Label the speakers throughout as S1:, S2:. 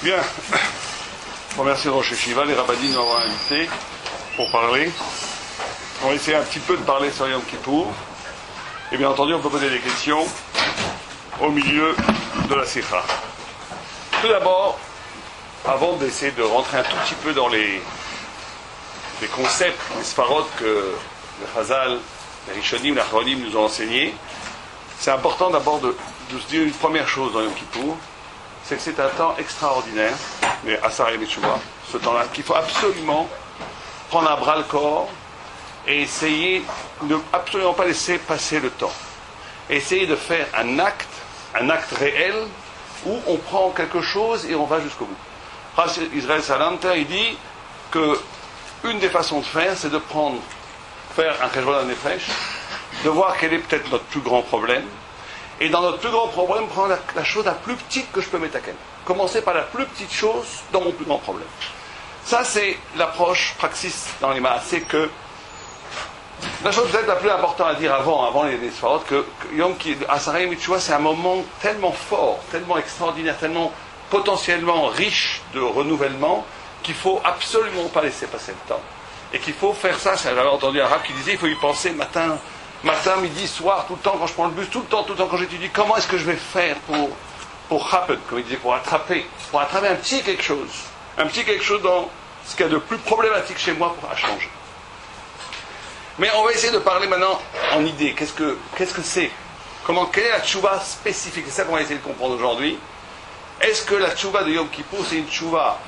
S1: Bien, je remercie Rosh Yeshiva, les rabbins nous avoir invités pour parler. On va essayer un petit peu de parler sur Yom Kippour. Et bien entendu, on peut poser des questions au milieu de la Sikha. Tout d'abord, avant d'essayer de rentrer un tout petit peu dans les concepts, les sfarot que le Chazal, les Rishonim, les Achronim nous ont enseignés, c'est important d'abord de se dire une première chose dans Yom Kippour, c'est que c'est un temps extraordinaire, mais Asar Yom Teshuvah, ce temps-là, qu'il faut absolument prendre à bras le corps et essayer de ne absolument pas laisser passer le temps. Essayer de faire un acte réel, où on prend quelque chose et on va jusqu'au bout. Rav Israël Salanter, il dit que une des façons de faire, c'est de faire un cheshbon nefesh, de voir quel est peut-être notre plus grand problème, et dans notre plus grand problème, prendre la chose la plus petite que je peux mettre à quel. Commencer par la plus petite chose dans mon plus grand problème. Ça, c'est l'approche praxis dans les maas. C'est que la chose peut-être la plus importante à dire avant les Sfarot, que Yom Asar Yom Teshuvah, c'est un moment tellement fort, tellement extraordinaire, tellement potentiellement riche de renouvellement, qu'il ne faut absolument pas laisser passer le temps. Et qu'il faut faire ça. J'avais entendu un rab qui disait il faut y penser matin, midi, soir, tout le temps, quand je prends le bus, tout le temps quand j'étudie, comment est-ce que je vais faire pour happen, comme il disait, pour attraper un petit quelque chose dans ce qu'il y a de plus problématique chez moi à changer. Mais on va essayer de parler maintenant en idée. Qu'est-ce que c'est? Quelle est la tchouva spécifique? C'est ça qu'on va essayer de comprendre aujourd'hui. Est-ce que la tchouva de Yom Kippour, c'est une tchouva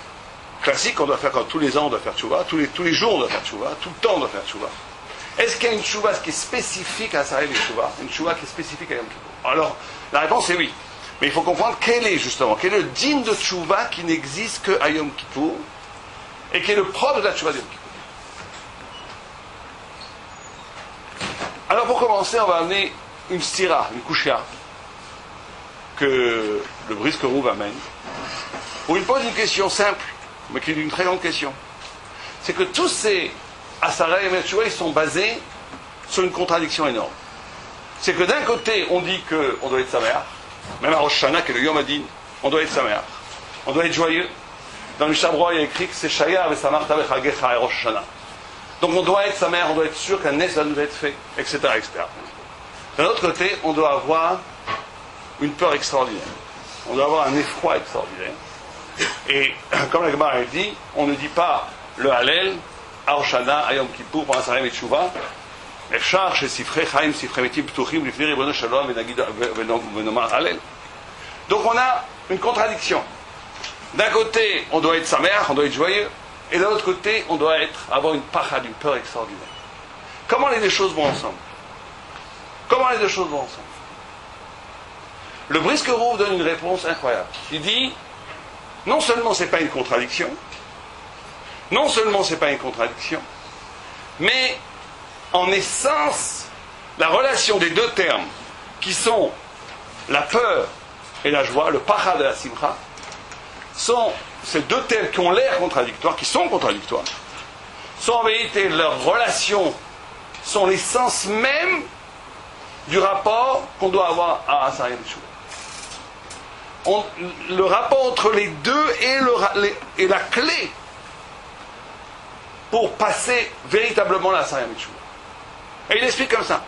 S1: classique qu'on doit faire quand tous les ans on doit faire tchouva, tous les jours on doit faire tchouva, tout le temps on doit faire tchouva? Est-ce qu'il y a une tchouva qui est spécifique à Asar Yom Teshuvah, une tchouva qui est spécifique à Yom Kippour? Alors, la réponse est oui. Mais il faut comprendre quel est le digne de tchouva qui n'existe qu'à Yom Kippour et qui est le propre de la tchouva de Yom Kippour. Alors pour commencer, on va amener une stira, une kushia, que le Brisker Rouv amène, où il pose une question simple, mais qui est une très grande question. C'est que tous ces Asar Yom Teshuvah, ils sont basés sur une contradiction énorme. C'est que d'un côté, on dit qu'on doit être saméach, même à Rosh Hashanah, qui est le Yom Hadin, on doit être saméach, on doit être joyeux. Dans le Shabroa, il y a écrit que c'est Shayar et Samarta Bechagecha et Rosh Hashanah. Donc on doit être saméach, on doit être sûr qu'un nes va nous être fait, etc., etc. D'un autre côté, on doit avoir une peur extraordinaire. On doit avoir un effroi extraordinaire. Et comme la Gemara dit, on ne dit pas le Hallel à Rosh Hashanah, à Yom Kippour, pour Asar Yom Teshuvah, אפשר שספרי חיים, ספרי מתים פתוחים לפני ריבונו של עולם ונאמר הלל. Donc on a une contradiction. D'un côté, on doit être saméach, on doit être joyeux, et de l'autre côté, on doit avoir une pachad, une peur extraordinaire. Comment les deux choses vont ensemble? Le Brisker Rouv donne une réponse incroyable. Il dit, non seulement c'est pas une contradiction, mais en essence, la relation des deux termes, qui sont la peur et la joie, le pachad et la simcha, sont ces deux termes qui ont l'air contradictoires, qui sont contradictoires, sont en vérité leur relation, sont l'essence même du rapport qu'on doit avoir à Asar Yom Teshuvah. Le rapport entre les deux est la clé pour passer véritablement à Asar Yom Teshuvah. Et il explique comme ça.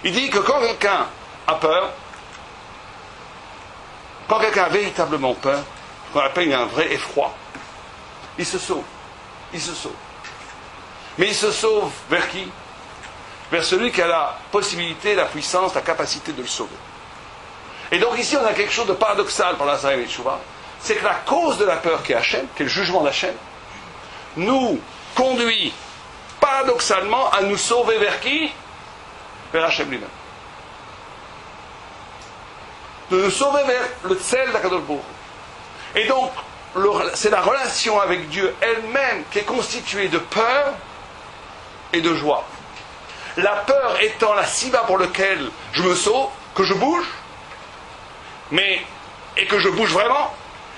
S1: Il dit que quand quelqu'un a peur, quand quelqu'un a véritablement peur, qu'on appelle un vrai effroi, il se sauve. Mais il se sauve vers qui? Vers celui qui a la possibilité, la puissance, la capacité de le sauver. Et donc ici on a quelque chose de paradoxal pour l'Asar Yom Teshuvah, c'est que la cause de la peur qui est Hachem, qui est le jugement d'Hachem, nous conduit paradoxalement à nous sauver vers qui? Vers Hachem lui-même. De nous sauver vers le tsel d'Akadosh Baruch Hu. Et donc, c'est la relation avec Dieu elle-même qui est constituée de peur et de joie. La peur étant la siba pour laquelle je me sauve, que je bouge, et que je bouge vraiment,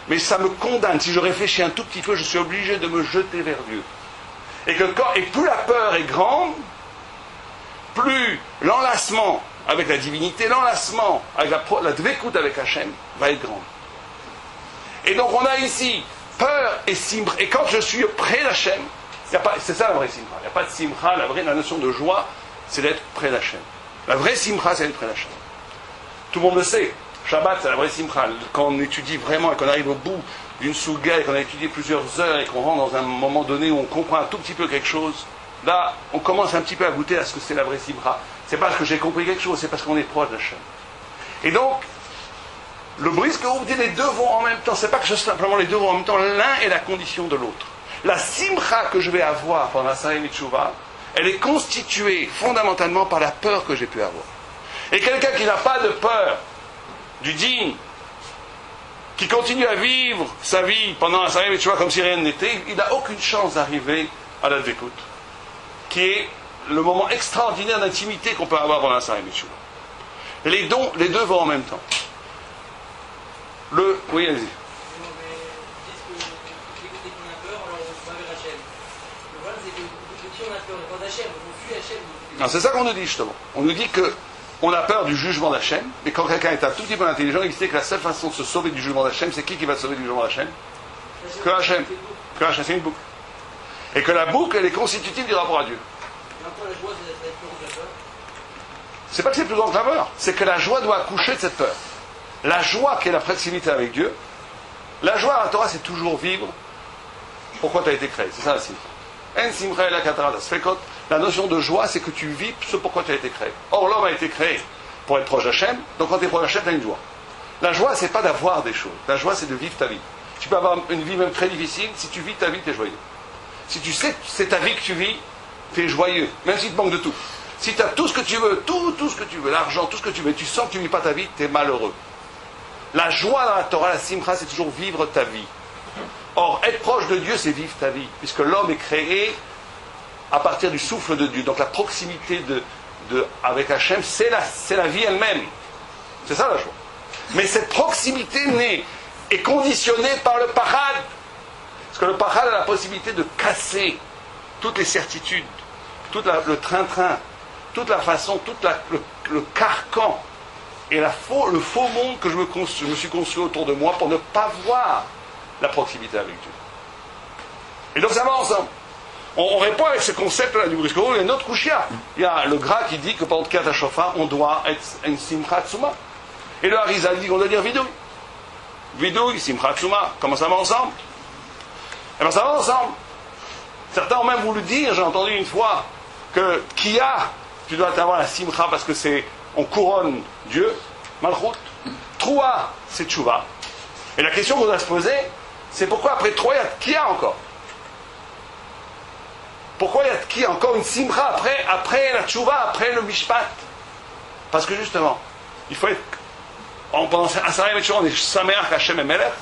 S1: mais ça me condamne. Si je réfléchis un tout petit peu, je suis obligé de me jeter vers Dieu. Et plus la peur est grande, plus l'enlacement avec la divinité, l'enlacement avec la dvekout avec Hachem va être grand. Et donc on a ici peur et simcha. Et quand je suis près d'Hachem, c'est ça la vraie simcha. Il n'y a pas de simcha. La notion de joie, c'est d'être près d'Hachem. La vraie simcha, c'est d'être près d'Hachem. Tout le monde le sait. Shabbat, c'est la vraie simcha. Quand on étudie vraiment et qu'on arrive au bout d'une souga et qu'on a étudié plusieurs heures et qu'on rentre dans un moment donné où on comprend un tout petit peu quelque chose, là, on commence un petit peu à goûter à ce que c'est la vraie simcha. C'est pas parce que j'ai compris quelque chose, c'est parce qu'on est proche d'Hachem. Et donc, le bris que vous dites, les deux vont en même temps. C'est pas que simplement les deux vont en même temps. L'un est la condition de l'autre. La simcha que je vais avoir pendant la Sarei Mitshuva, elle est constituée fondamentalement par la peur que j'ai pu avoir. Et quelqu'un qui n'a pas de peur du digne, qui continue à vivre sa vie pendant la Sarei Mitshuva comme si rien n'était, il n'a aucune chance d'arriver à la Dvekout, qui est le moment extraordinaire d'intimité qu'on peut avoir pendant la Sarei Mitshuva. Les deux vont en même temps. Oui, allez-y. C'est ça qu'on nous dit justement. On nous dit qu'on a peur du jugement d'Hachem, mais quand quelqu'un est un tout petit peu intelligent, il sait que la seule façon de se sauver du jugement d'Hachem, c'est qui va se sauver du jugement d'Hachem? Que Hachem. Que Hachem, c'est une boucle. Et que la boucle, elle est constitutive du rapport à Dieu. C'est pas que c'est plus grand que la peur, c'est que la joie doit accoucher de cette peur. La joie qui est la proximité avec Dieu, la joie à la Torah, c'est toujours vivre pourquoi tu as été créé. C'est ça la simcha. La notion de joie, c'est que tu vis ce pourquoi tu as été créé. Or, l'homme a été créé pour être proche d'Hachem, donc quand tu es proche d'Hachem, tu as une joie. La joie, c'est pas d'avoir des choses. La joie, c'est de vivre ta vie. Tu peux avoir une vie même très difficile, si tu vis ta vie, tu es joyeux. Si tu sais que c'est ta vie que tu vis, tu es joyeux, même si tu manques de tout. Si tu as tout ce que tu veux, tout ce que tu veux, l'argent, tout ce que tu veux, tu sens que tu ne vis pas ta vie, tu es malheureux. La joie dans la Torah, la simcha, c'est toujours vivre ta vie. Or, être proche de Dieu, c'est vivre ta vie, puisque l'homme est créé à partir du souffle de Dieu. Donc la proximité avec Hachem, c'est la vie elle-même. C'est ça la joie. Mais cette proximité est conditionnée par le pachad. Parce que le pachad a la possibilité de casser toutes les certitudes, tout le train-train, toute la façon, le carcan et le faux monde que je me suis construit autour de moi pour ne pas voir la proximité avec Dieu. Et donc ça va ensemble. On répond avec ce concept-là du briscoe. Il y a une autre kushia. Il y a le gras qui dit que pendant le Kriyat HaShofar, on doit être une simcha tsuma. Et le Harizal dit qu'on doit dire vidouille. Vidouille, simcha tsuma. Comment ça va ensemble? Eh bien ça va ensemble. Certains ont même voulu dire, j'ai entendu une fois, que Kia, tu dois avoir la simcha parce que on couronne Dieu, Malchut. Troua, c'est Tchouva. Et la question qu'on doit se poser, c'est pourquoi après Troua, il y a Kia encore? Pourquoi il y a Kia encore une simcha après la Tchouva, après le Mishpat? Parce que justement, il faut être. Pendant un Sarei Mitshuva, on est Sameach Hashem et Melech.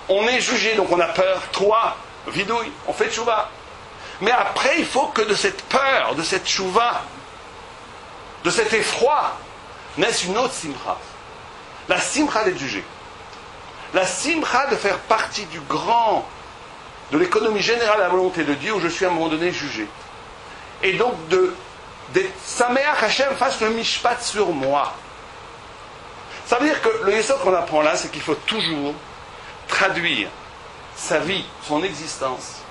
S1: On est jugé, donc on a peur. Troua, vidouille, on fait Tchouva. Mais après, il faut que de cette peur, de cette tchouva, de cet effroi, naisse une autre simcha. La simcha d'être jugé. La simcha de faire partie de l'économie générale de la volonté de Dieu où je suis à un moment donné jugé. Et donc d'être Sameach Hashem fasse le mishpat sur moi. Ça veut dire que le yesod qu'on apprend là, c'est qu'il faut toujours traduire sa vie, son existence,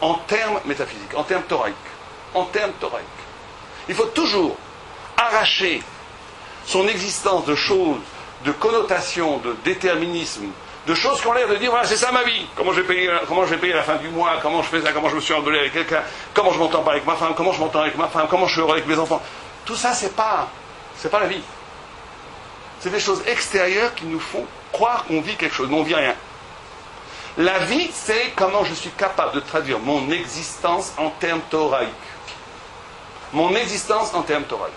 S1: en termes métaphysiques, en termes thoraïques. Il faut toujours arracher son existence de choses, de connotations, de déterminisme, de choses qui ont l'air de dire, voilà, c'est ça ma vie. Comment je vais payer la fin du mois, comment je fais ça, comment je me suis engueulé avec quelqu'un, comment je m'entends pas avec ma femme, comment je m'entends avec ma femme, comment je suis heureux avec mes enfants. Tout ça, c'est pas la vie. C'est des choses extérieures qui nous font croire qu'on vit quelque chose, mais on ne vit rien. La vie, c'est comment je suis capable de traduire mon existence en termes thoraïques. Mon existence en termes thoraïques.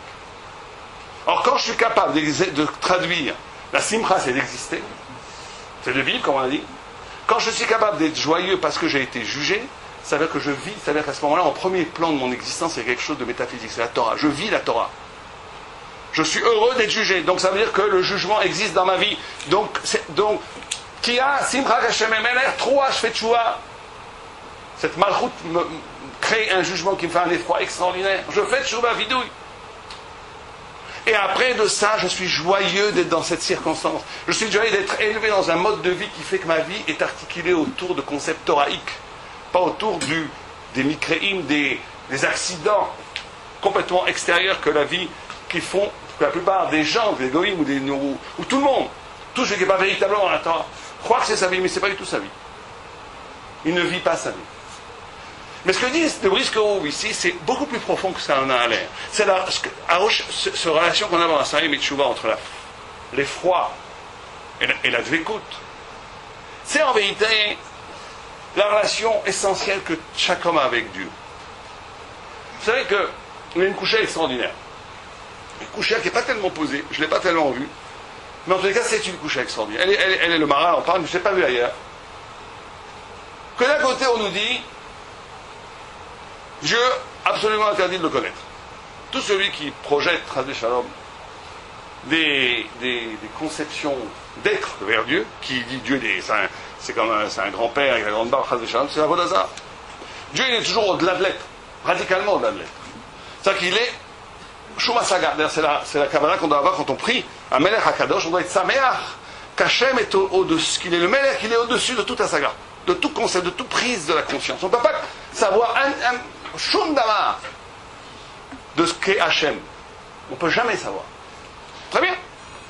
S1: Or, quand je suis capable de traduire, la simcha, c'est d'exister, c'est de vivre, comme on a dit. Quand je suis capable d'être joyeux parce que j'ai été jugé, ça veut dire que je vis, ça veut dire qu'à ce moment-là, en premier plan de mon existence, c'est quelque chose de métaphysique, c'est la Torah. Je vis la Torah. Je suis heureux d'être jugé. Donc, ça veut dire que le jugement existe dans ma vie. Donc Kia, Simcha Hashem Emelech, Troua, je fais tchouva. Cette malchoute me crée un jugement qui me fait un effroi extraordinaire. Je fais tchouva, vidouille. Et après de ça, je suis joyeux d'être dans cette circonstance. Je suis joyeux d'être élevé dans un mode de vie qui fait que ma vie est articulée autour de concepts thoraïques, pas autour des micréimes, des accidents complètement extérieurs que la vie, qui font que la plupart des gens, des goïms ou tout le monde, tout ce qui n'est pas véritablement un temps, croit que c'est sa vie, mais ce n'est pas du tout sa vie. Il ne vit pas sa vie. Mais ce que dit le Brisker ici, c'est beaucoup plus profond que ça en a l'air. C'est cette relation qu'on a dans la Saïm et Tchouva entre l'effroi et la dvékout. C'est en vérité la relation essentielle que chaque homme a avec Dieu. Vous savez qu'il y a une couchée extraordinaire. Une couchée qui n'est pas tellement posée, je ne l'ai pas tellement vue, mais en tous les cas, c'est une couchée extraordinaire. Elle est le marin, on parle, mais je ne l'ai pas vue ailleurs. Que d'un côté, on nous dit Dieu absolument interdit de le connaître. Tout celui qui projette, Chasdé Shalom, des conceptions d'être vers Dieu, qui dit Dieu, c'est un grand-père avec la grande barbe, Chasdé Shalom, c'est la Vodazara. Dieu, il est toujours au-delà de l'être, radicalement au-delà de l'être. C'est-à-dire qu'il est Shuma Saga. D'ailleurs, c'est la Kabbalah qu'on doit avoir quand on prie à Melech HaKadosh, on doit être Sameach, qu'Hachem est au-dessus, qu'il est le Melech, qu'il est au-dessus de toute la Saga, de tout concept, de toute prise de la conscience. On ne peut pas savoir un Shundama de ce qu'est Hachem. On ne peut jamais savoir. Très bien.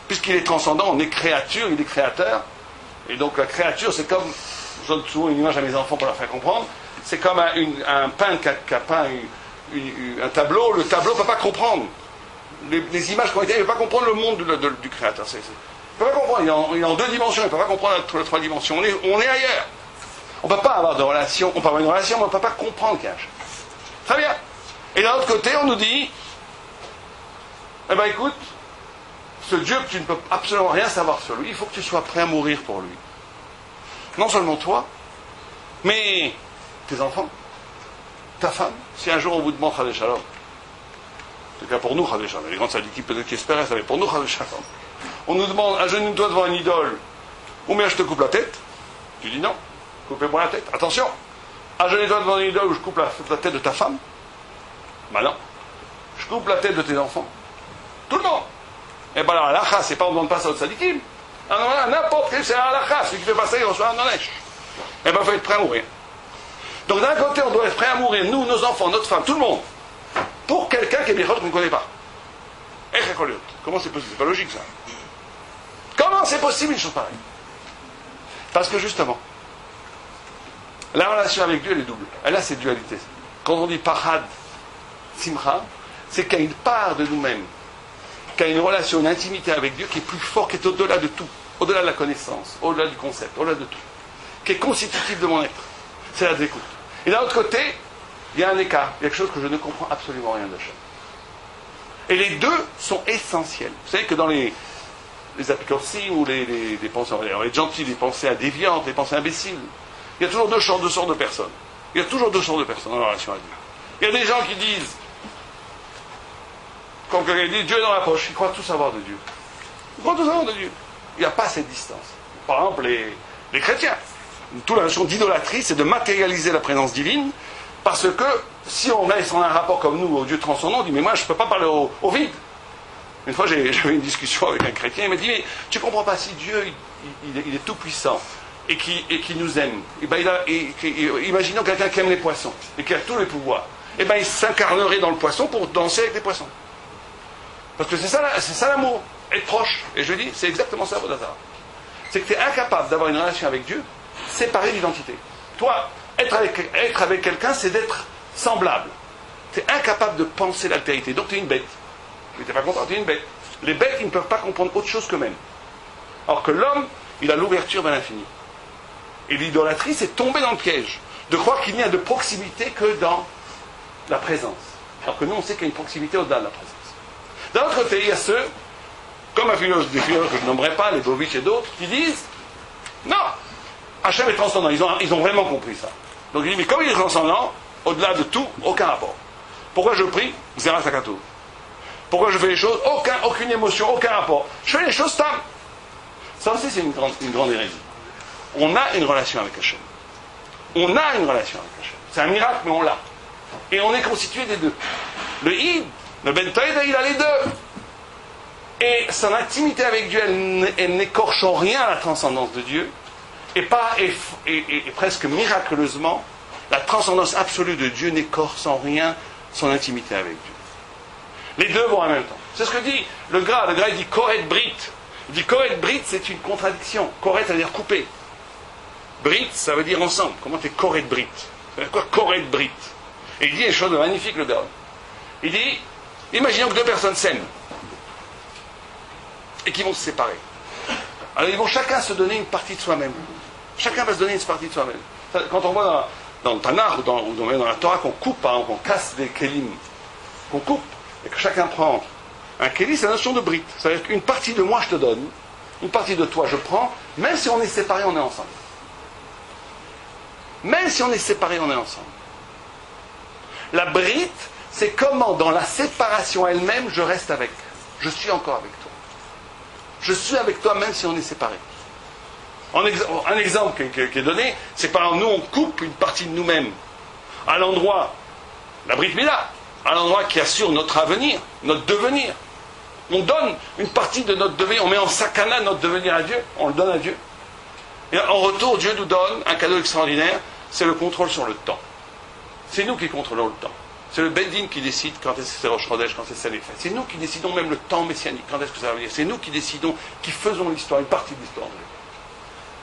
S1: Puisqu'il est transcendant, on est créature, il est créateur. Et donc la créature, c'est comme, je donne souvent une image à mes enfants pour leur faire comprendre, c'est comme un peintre qui a peint un tableau. Le tableau ne peut pas comprendre les images qui ont été, il ne peut pas comprendre le monde du créateur. Il ne peut pas comprendre, il est en deux dimensions, il ne peut pas comprendre les trois dimensions. On est ailleurs. On ne peut pas avoir de relation, on peut avoir une relation, mais on ne peut pas comprendre qu'il y a Hachem. Très bien. Et d'un autre côté, on nous dit, eh bien écoute, ce Dieu que tu ne peux absolument rien savoir sur lui, il faut que tu sois prêt à mourir pour lui. Non seulement toi, mais tes enfants, ta femme. Si un jour on vous demande Chasdé Shalom, c'est le cas pour nous Chasdé Shalom, les grandes sadikim peut-être qui espéraient ça, mais pour nous Chasdé Shalom, on nous demande, agenouille-toi devant une idole, ou bien je te coupe la tête, tu dis non, coupez-moi la tête, attention. Agenouille-toi devant une idole où je coupe la tête de ta femme. Ben non. Je coupe la tête de tes enfants. Tout le monde. Et ben alors, l'alakha, c'est pas, on ne demande pas ça aux tzadikim. Ah non, n'importe quel, c'est l'alakha. Celui qui fait pas ça, il reçoit un onèche. Et ben il faut être prêt à mourir. Donc d'un côté, on doit être prêt à mourir, nous, nos enfants, notre femme, tout le monde, pour quelqu'un qui est Birchot qu'on ne connaît pas. Comment c'est possible? C'est pas logique ça. Comment c'est possible une chose pareille? Parce que justement, la relation avec Dieu, elle est double. Elle a cette dualité. Quand on dit Parad, Simcha, c'est qu'il y a une part de nous-mêmes, qu'il y a une relation, une intimité avec Dieu qui est plus forte, qui est au-delà de tout, au-delà de la connaissance, au-delà du concept, au-delà de tout, qui est constitutive de mon être. C'est la découte. Et d'un autre côté, il y a un écart, il y a quelque chose que je ne comprends absolument rien d'Hachem. Et les deux sont essentiels. Vous savez que dans les apicursim ou les pensées, on va être gentil, les pensées déviantes, les pensées imbéciles, il y a toujours deux sortes de personnes. Il y a toujours deux sortes de personnes dans la relation à Dieu. Il y a des gens qui disent, quand quelqu'un dit Dieu est dans la poche, ils croient tout savoir de Dieu. Ils croient tout savoir de Dieu. Il n'y a pas cette distance. Par exemple, les chrétiens. Toute la notion d'idolâtrie, c'est de matérialiser la présence divine, parce que si on a un rapport comme nous au Dieu transcendant, on dit mais moi je ne peux pas parler au vide. Une fois j'avais une discussion avec un chrétien, il m'a dit mais tu ne comprends pas, si Dieu il est tout puissant et qui nous aime, et ben imaginons quelqu'un qui aime les poissons et qui a tous les pouvoirs, et ben il s'incarnerait dans le poisson pour danser avec les poissons. Parce que c'est ça l'amour, être proche. Et je lui dis, c'est exactement ça, Vodazara. C'est que tu es incapable d'avoir une relation avec Dieu séparée d'identité. Toi, être avec quelqu'un, c'est d'être semblable. Tu es incapable de penser l'altérité. Donc tu es une bête. Mais tu n'es pas content, tu es une bête. Les bêtes, ils ne peuvent pas comprendre autre chose qu'eux-mêmes. Alors que l'homme, il a l'ouverture vers l'infini. Et l'idolâtrie, c'est tomber dans le piège. De croire qu'il n'y a de proximité que dans la présence. Alors que nous, on sait qu'il y a une proximité au-delà de la présence. D'un autre côté, il y a ceux, comme des philosophes que je nommerai pas, les Bovitch et d'autres, qui disent non, Hachem est transcendant. Ils ont vraiment compris ça. Donc ils disent mais comme il est transcendant, au-delà de tout, aucun rapport. Pourquoi je prie? Zera Sakato. Pourquoi je fais les choses? Aucune émotion, aucun rapport. Je fais les choses tam. Ça aussi, c'est une grande hérésie. On a une relation avec Hachem. On a une relation avec Hachem. C'est un miracle, mais on l'a. Et on est constitué des deux. Le Id, le Ben Taïda, il a les deux.
S2: Et son intimité avec Dieu, elle n'écorche en rien la transcendance de Dieu. Et presque miraculeusement, la transcendance absolue de Dieu n'écorce en rien son intimité avec Dieu. Les deux vont en même temps. C'est ce que dit le Gra. Le Gra, il dit Koret Brit. Il dit Koret Brit, c'est une contradiction. Koret, ça veut dire couper. Brit, ça veut dire ensemble. Comment t'es Koret Brit? Ça veut dire quoi Koret Brit? Et il dit une chose de magnifique, le Gra. Il dit, imaginons que deux personnes s'aiment et qui vont se séparer. Alors ils vont chacun se donner une partie de soi-même. Chacun va se donner une partie de soi-même. Quand on voit dans le Tanakh ou dans la Torah qu'on coupe, par exemple, qu'on casse des kelim, qu'on coupe, et que chacun prend un keli, c'est la notion de brit. C'est-à-dire qu'une partie de moi je te donne, une partie de toi je prends, même si on est séparés, on est ensemble. Même si on est séparés, on est ensemble. La brit, c'est comment dans la séparation elle-même je reste avec. Je suis encore avec toi. Je suis avec toi même si on est séparés. Un exemple qui est donné, c'est par exemple nous on coupe une partie de nous-mêmes à l'endroit, la Brit Mila, à l'endroit qui assure notre avenir, notre devenir. On donne une partie de notre devenir, on met en sakana notre devenir à Dieu, on le donne à Dieu. Et en retour, Dieu nous donne un cadeau extraordinaire, c'est le contrôle sur le temps. C'est nous qui contrôlons le temps. C'est le Beddin qui décide quand est-ce que c'est Rosh Chodesh, quand est-ce que c'est les fêtes. C'est nous qui décidons même le temps messianique, quand est-ce que ça va venir. C'est nous qui décidons, qui faisons l'histoire, une partie de l'histoire de Dieu.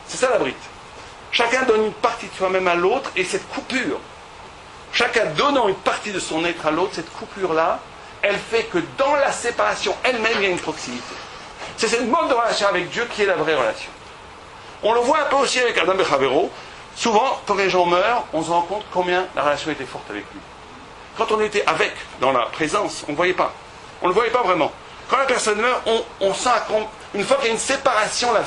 S2: C'est ça la brite. Chacun donne une partie de soi-même à l'autre, et cette coupure, chacun donnant une partie de son être à l'autre, cette coupure-là, elle fait que dans la séparation elle-même, il y a une proximité. C'est cette mode de relation avec Dieu qui est la vraie relation. On le voit un peu aussi avec Adam Bechavero. Souvent, quand les gens meurent, on se rend compte combien la relation était forte avec lui. Quand on était avec, dans la présence, on ne voyait pas. On ne le voyait pas vraiment. Quand la personne meurt, on sent une fois qu'il y a une séparation, la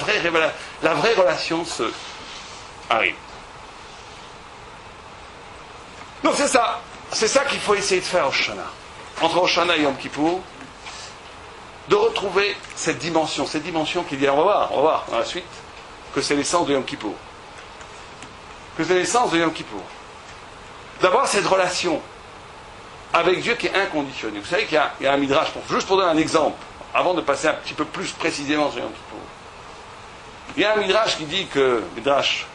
S2: vraie relation se arrive. Donc c'est ça qu'il faut essayer de faire au Shana. Entre Rosh Hashanah et Yom Kippour, de retrouver cette dimension qu'il y a, on va voir dans la suite, que c'est l'essence de Yom Kippour. Que c'est l'essence de Yom Kippour. D'avoir cette relation avec Dieu qui est inconditionnée. Vous savez qu'il y a un midrash, juste pour donner un exemple, avant de passer un petit peu plus précisément sur Yom Kippour. Il y a un midrash qui dit que, midrash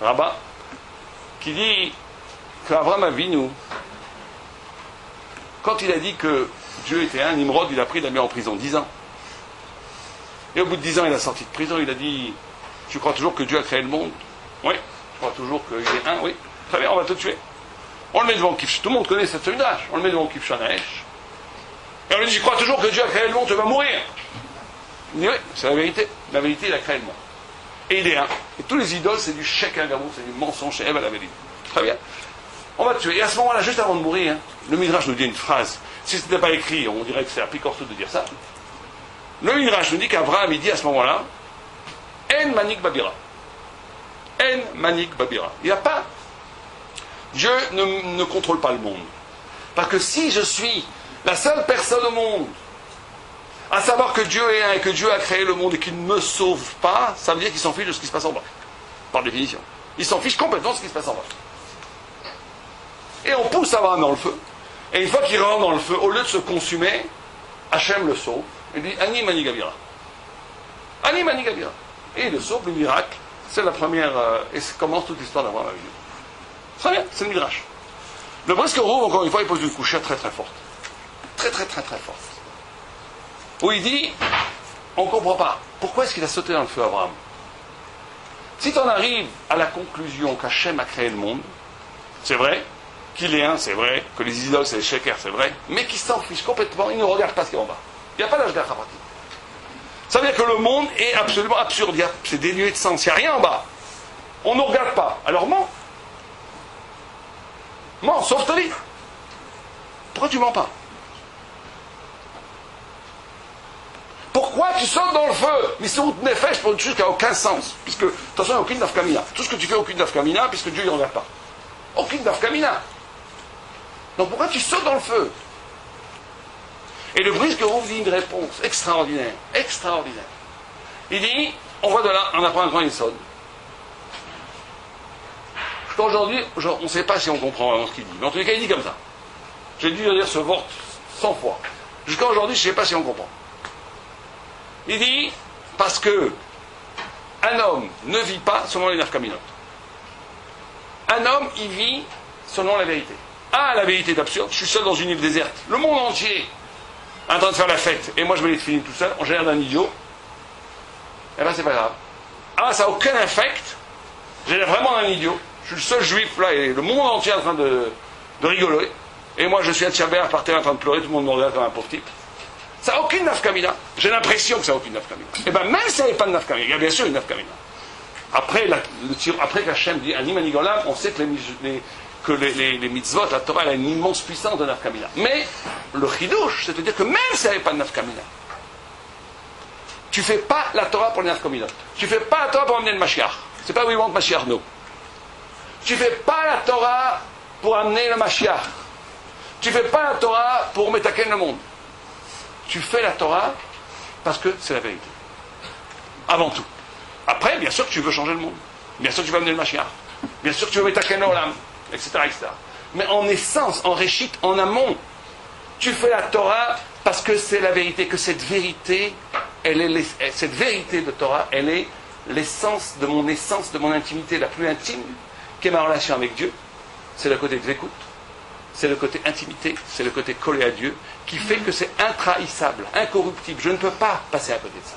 S2: Rabbah, qui dit qu'Abraham Avinu, quand il a dit que Dieu était un, Nimrod, il a pris, il l'a mis en prison 10 ans. Et au bout de 10 ans, il a sorti de prison, il a dit, tu crois toujours que Dieu a créé le monde? Oui. Tu crois toujours qu'il est un? Oui. Très bien, on va te tuer. On le met devant Kif. Tout le monde connaît cette midrash. On le met devant Kif Shanaesh. Et on lui dit, tu crois toujours que Dieu a créé le monde, tu vas mourir. Il dit, oui, c'est la vérité. La vérité, il a créé le monde. Et il est un. Et tous les idoles, c'est du chèque à gamou, c'est du mensonge, c'est Eve à la vérité. Très bien. On va te tuer. Et à ce moment-là, juste avant de mourir, le Midrash nous dit une phrase. Si ce n'était pas écrit, on dirait que c'est un picorto de dire ça. Le Midrash nous dit qu'Abraham, il dit à ce moment-là, En manik babira. En manik babira. Il n'y a pas. Dieu ne contrôle pas le monde. Parce que si je suis la seule personne au monde à savoir que Dieu est un et que Dieu a créé le monde et qu'il ne me sauve pas, ça veut dire qu'il s'en fiche de ce qui se passe en bas. Par définition. Il s'en fiche complètement de ce qui se passe en bas. Et on pousse Abraham dans le feu. Et une fois qu'il rentre dans le feu, au lieu de se consumer, Hachem le sauve. Il dit Ani Mani Gavira. Ani Mani Gavira. Et il le sauve, le miracle. C'est la première. Et ça commence toute l'histoire d'Abraham avec Dieu. Très bien, c'est le Midrash. Le Brisker Rov, encore une fois, il pose une couche très très forte. Très très très très forte. Où il dit on ne comprend pas. Pourquoi est-ce qu'il a sauté dans le feu, Abraham? Si tu en arrives à la conclusion qu'Hachem a créé le monde, c'est vrai, qu'il est un, c'est vrai, que les idoles c'est les shekers, c'est vrai, mais qu'il s'en fiche complètement, il ne regarde pas ce qui est en bas. Il n'y a pas d'âge pratique. Ça veut dire que le monde est absolument absurde, c'est dénué de sens, il n'y a rien en bas. On ne regarde pas. Alors mens. Mens, sauve-toi. Pourquoi tu mens pas? Pourquoi tu sautes dans le feu? Mais c'est une nefesh pour une chose qui n'a aucun sens. Puisque, de toute façon, il n'y a aucune nafkamina. Tout ce que tu fais, aucune nafkamina, puisque Dieu ne regarde pas. Aucune nafkamina. Donc pourquoi tu sautes dans le feu? Et le Brisker Rov dit une réponse extraordinaire. Extraordinaire. Il dit, on voit de là, on apprend un grand Yesod. Aujourd'hui, on ne sait pas si on comprend vraiment ce qu'il dit. Mais en tout cas, il dit comme ça. J'ai dû lire ce vort 100 fois. Jusqu'à aujourd'hui, je ne sais pas si on comprend. Il dit, parce que un homme ne vit pas selon les nafkaminotes. Un homme, il vit selon la vérité. Ah, la vérité est absurde, je suis seul dans une île déserte. Le monde entier est en train de faire la fête, et moi je vais les finir tout seul, en général d'un idiot. Eh bien, c'est pas grave. Ah, ça n'a aucun affect. J'ai l'air vraiment un idiot. Je suis le seul juif là, et le monde entier est en train de rigoler. Et moi, je suis à Tchabert par terre en train de pleurer, tout le monde me regarde comme un pauvre type. Ça n'a aucune nafkamina. J'ai l'impression que ça n'a aucune nafkamina. Et bien, même si ça n'avait pas de nafkamina, il y a bien sûr une nafkamina. Après qu'Hachem dit Ani Manigolam, on sait que les mitzvot, la Torah, elle a une immense puissance de nafkamina. Mais le chidouche, c'est-à-dire que même si ça n'avait pas de nafkamina, tu ne fais pas la Torah pour les nafkamina. Tu ne fais pas la Torah pour amener le Mashiach. C'est pas We Want Mashiach, no. Tu ne fais pas la Torah pour amener le Mashiach. Tu ne fais pas la Torah pour métaken le monde. Tu fais la Torah parce que c'est la vérité. Avant tout. Après, bien sûr que tu veux changer le monde. Bien sûr que tu veux amener le Mashiach. Bien sûr que tu veux métaken l'olam, etc., etc. Mais en essence, en réchit, en amont, tu fais la Torah parce que c'est la vérité, que cette vérité, cette vérité de Torah, elle est l'essence, de mon intimité la plus intime, qui est ma relation avec Dieu. C'est le côté de l'écoute, c'est le côté intimité, c'est le côté collé à Dieu, qui fait que c'est intrahissable, incorruptible. Je ne peux pas passer à côté de ça.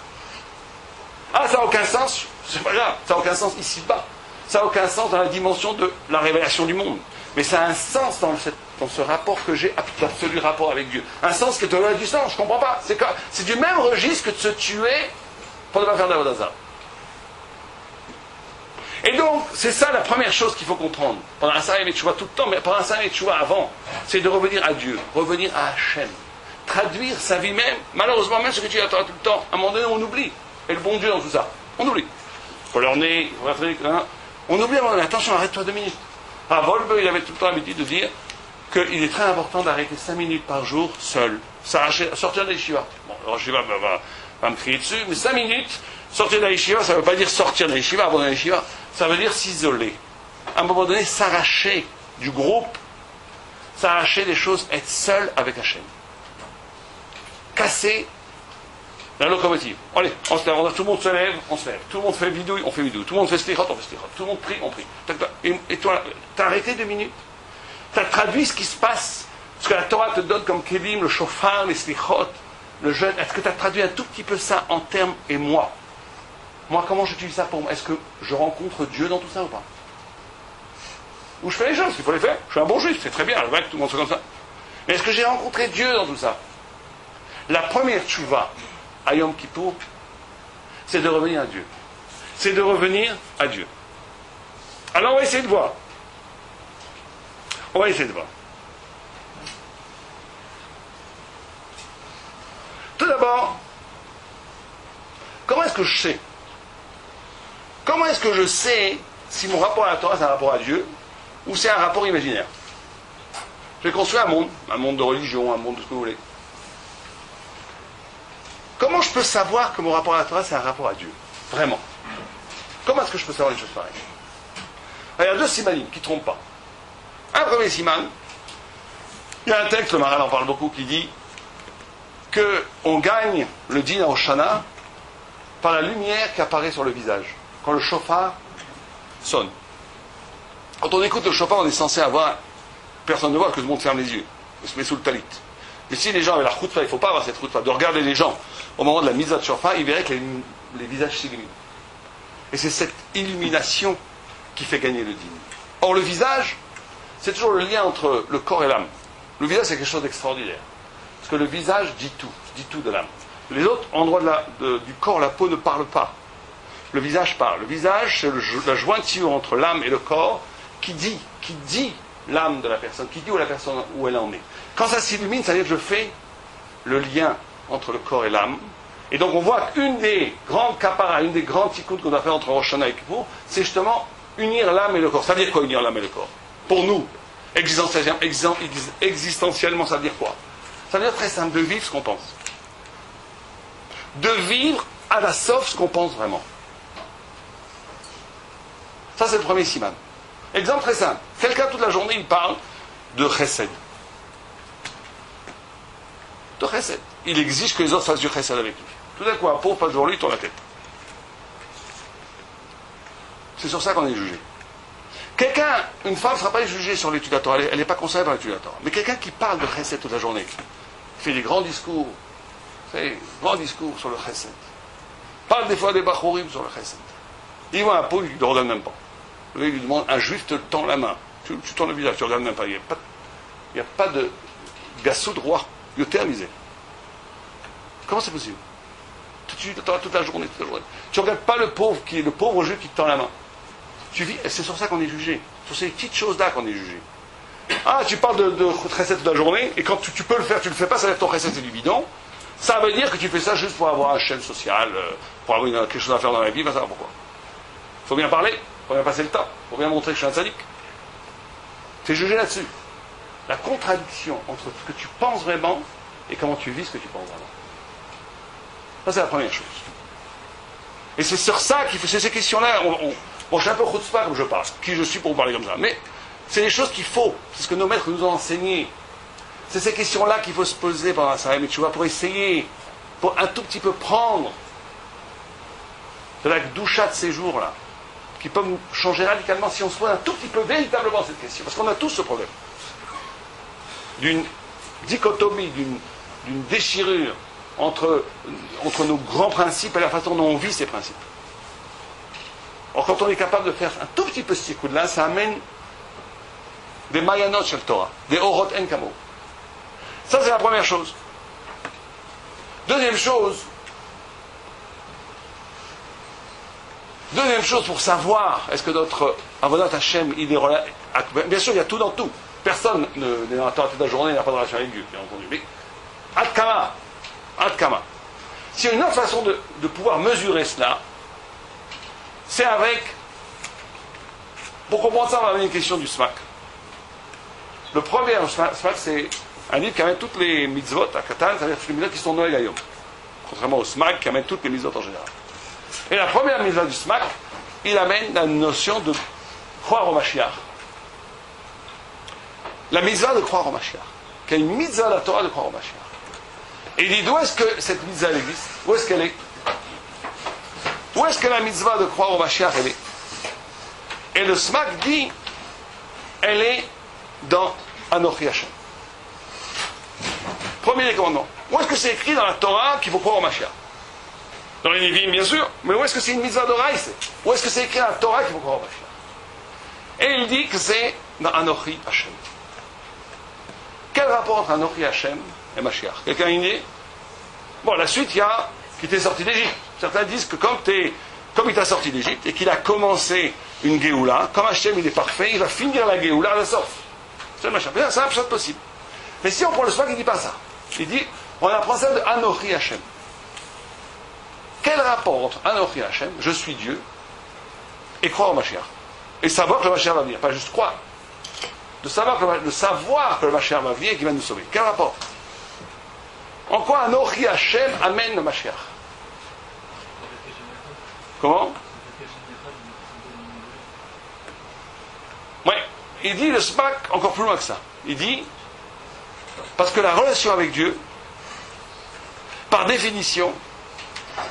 S2: Ah, ça n'a aucun sens, c'est pas grave, ça n'a aucun sens ici-bas. Ça n'a aucun sens dans la dimension de la révélation du monde. Mais ça a un sens dans ce rapport que j'ai, absolu rapport avec Dieu. Un sens qui est au-delà du sens, je ne comprends pas. C'est du même registre que de se tuer pour ne pas faire d'Avodazara. Et donc, c'est ça la première chose qu'il faut comprendre. Pendant un Sarah et Tchouva tout le temps, mais pendant un Sarah et Tchouva avant, c'est de revenir à Dieu, revenir à Hachem. Traduire sa vie même, malheureusement, même ce que tu attends tout le temps, à un moment donné, on oublie. Et le bon Dieu dans tout ça, on oublie. Pour leur nez, on oublie à un moment donné, attention, arrête-toi 2 minutes. Ah, Volbe, il avait tout le temps l'habitude de dire qu'il est très important d'arrêter 5 minutes par jour, seul. Sortir de l'Yeshiva. Bon, alors l'Yeshiva va me crier dessus, mais 5 minutes, sortir de l'Yeshiva, ça ne veut pas dire sortir de l'Yeshiva, abandonner l'Yeshiva. Ça veut dire s'isoler. À un moment donné, s'arracher du groupe, s'arracher des choses, être seul avec Hachem. Casser la locomotive. Allez, on se lève, tout le monde se lève, on se lève. Tout le monde fait bidouille, on fait bidouille. Tout le monde fait slichot, on fait slichot. Tout le monde prie, on prie. Et toi, t'as arrêté 2 minutes. T'as traduit ce qui se passe. Ce que la Torah te donne comme kelim, le shofar, les slichot, le jeûne. Est-ce que tu as traduit un tout petit peu ça en termes et moi? Moi, comment j'utilise ça pour moi? Est-ce que je rencontre Dieu dans tout ça ou pas? Ou je fais les choses, il faut les faire. Je suis un bon juif, c'est très bien, le mec, tout le monde fait comme ça. Mais est-ce que j'ai rencontré Dieu dans tout ça? La première tchouva à Yom Kippour, c'est de revenir à Dieu. C'est de revenir à Dieu. Alors on va essayer de voir. On va essayer de voir. Tout d'abord, comment est-ce que je sais? Comment est-ce que je sais si mon rapport à la Torah c'est un rapport à Dieu ou c'est un rapport imaginaire? J'ai construit un monde de religion, un monde de ce que vous voulez. Comment je peux savoir que mon rapport à la Torah c'est un rapport à Dieu? Vraiment. Comment est-ce que je peux savoir une chose pareille? Il y a 2 simanim qui ne trompent pas. Un premier siman, il y a un texte, le Maharal en parle beaucoup, qui dit qu'on gagne le din à Hoshana par la lumière qui apparaît sur le visage, quand le shofar sonne. Quand on écoute le shofar, on est censé avoir, personne ne voit, que tout le monde ferme les yeux, on se met sous le talit. Mais si les gens avaient la khoutfa, il ne faut pas avoir cette khoutfa, de regarder les gens au moment de la mise à shofar, ils verraient que les visages s'illuminent. Et c'est cette illumination qui fait gagner le din. Or le visage, c'est toujours le lien entre le corps et l'âme. Le visage, c'est quelque chose d'extraordinaire. Parce que le visage dit tout de l'âme. Les autres endroits du corps, la peau ne parle pas. Le visage parle. Le visage, c'est la jointure entre l'âme et le corps qui dit l'âme de la personne, qui dit où la personne où elle en est. Quand ça s'illumine, ça veut dire que je fais le lien entre le corps et l'âme. Et donc on voit qu'une des grandes kapara, une des grandes tikkuns qu'on a fait entre Rosh Hashanah et Kippour, c'est justement unir l'âme et le corps. Ça veut dire quoi unir l'âme et le corps? Pour nous, existentiellement, ça veut dire quoi? Ça veut dire très simple, de vivre ce qu'on pense. De vivre à la sauf ce qu'on pense vraiment. Ça, c'est le premier siman. Exemple très simple. Quelqu'un, toute la journée, il parle de chesed. De chesed. Il exige que les autres fassent du chesed avec lui. Tout d'un coup, un pauvre passe devant lui, il tourne la tête. C'est sur ça qu'on est jugé. Quelqu'un, une femme ne sera pas jugée sur l'étude de la Torah, elle n'est pas concernée par l'étude de la Torah. Mais quelqu'un qui parle de chesed toute la journée, qui fait des grands discours, grands discours sur le chesed, parle des fois des bachourim sur le chesed. Il voit un pauvre, il ne le regarde même pas. Lui, il lui demande, un juif te tend la main. Tu tournes le visage, tu ne regardes même pas. Il n'y a pas de gassou de roi, il est terminé. Comment c'est possible? Tu toute la journée, Tu ne regardes pas le pauvre juif qui te tend la main. Tu vis, c'est sur ça qu'on est jugé. Sur ces petites choses-là qu'on est jugé. Ah, tu parles de chesed toute la journée, et quand tu peux le faire, tu ne le fais pas, ça lève ton chesed, c'est du bidon. Ça veut dire que tu fais ça juste pour avoir un chaîne social, pour avoir quelque chose à faire dans la vie, va savoir pourquoi. Il faut bien parler, il faut bien passer le temps, il faut bien montrer que je suis un sadique. Tu es jugé là-dessus. La contradiction entre ce que tu penses vraiment et comment tu vis ce que tu penses vraiment. Ça, c'est la première chose. Et c'est sur ça qu'il faut, c'est ces questions-là, bon, je suis un peu chutzpah comme je parle, qui je suis pour vous parler comme ça, mais c'est des choses qu'il faut, c'est ce que nos maîtres nous ont enseigné. C'est ces questions-là qu'il faut se poser pendant la Sarah Metchouva pour essayer, pour un tout petit peu prendre de la doucha de ces jours-là, qui peuvent nous changer radicalement si on se pose un tout petit peu véritablement cette question. Parce qu'on a tous ce problème. D'une dichotomie, d'une déchirure entre nos grands principes et la façon dont on vit ces principes. Or, quand on est capable de faire un tout petit peu ce coup-là, ça amène des mayanot shel Torah, des orot en kamo. Ça, c'est la première chose. Deuxième chose, pour savoir, est-ce que notre Avodat Hashem, il est bien sûr, il y a tout dans tout. Personne n'est dans la Torah toute la journée, n'a pas de relation avec Dieu, bien entendu. Mais, ad kama. S'il y a une autre façon de pouvoir mesurer cela, c'est avec, pour comprendre ça, on va avoir une question du SMAC. Le premier SMAC, c'est un livre qui amène toutes les mitzvot à Katan, c'est-à-dire toutes les mitzvot qui sont Noël Hayom. Contrairement au SMAC qui amène toutes les mitzvot en général. Et la première mitzvah du SMAC, il amène la notion de croire au Mashiach. La mitzvah de croire au Mashiach. Qu'il y a une mitzvah de la Torah de croire au Mashiach. Et il dit d'où est-ce que cette mitzvah existe? Où est-ce qu'elle est? Où est-ce que la mitzvah de croire au Mashiach elle est? Et le SMAC dit, elle est dans Anochi Hashem. Premier commandement. Où est-ce que c'est écrit dans la Torah qu'il faut croire au Mashiach? Dans les Nevi'im, bien sûr, mais où est-ce que c'est une mitzvah d'oraïs? Où est-ce que c'est écrit dans la Torah qu'il faut croire au Mashiach? Et il dit que c'est dans Anochi Hashem. Quel rapport entre Anochi Hashem et Mashiach? Quelqu'un a une idée? Bon, la suite, il y a qui t'est sorti d'Égypte. Certains disent que comme il t'a sorti d'Égypte et qu'il a commencé une Géoula, comme Hashem il est parfait, il va finir la Géoula à la sorte. C'est un absurde possible. Mais si on prend le SMAC, il ne dit pas ça. Il dit, on apprend ça de Anochi Hashem. Quel rapport entre Anochi Hashem, je suis Dieu, et croire au Mashiach? Et savoir que le Mashiach va venir, pas juste croire. De savoir que le Mashiach va venir et qu'il va nous sauver. Quel rapport? En quoi Anochi Hashem amène le Mashiach? Comment? Oui, il dit le SMAC encore plus loin que ça. Il dit, parce que la relation avec Dieu, par définition,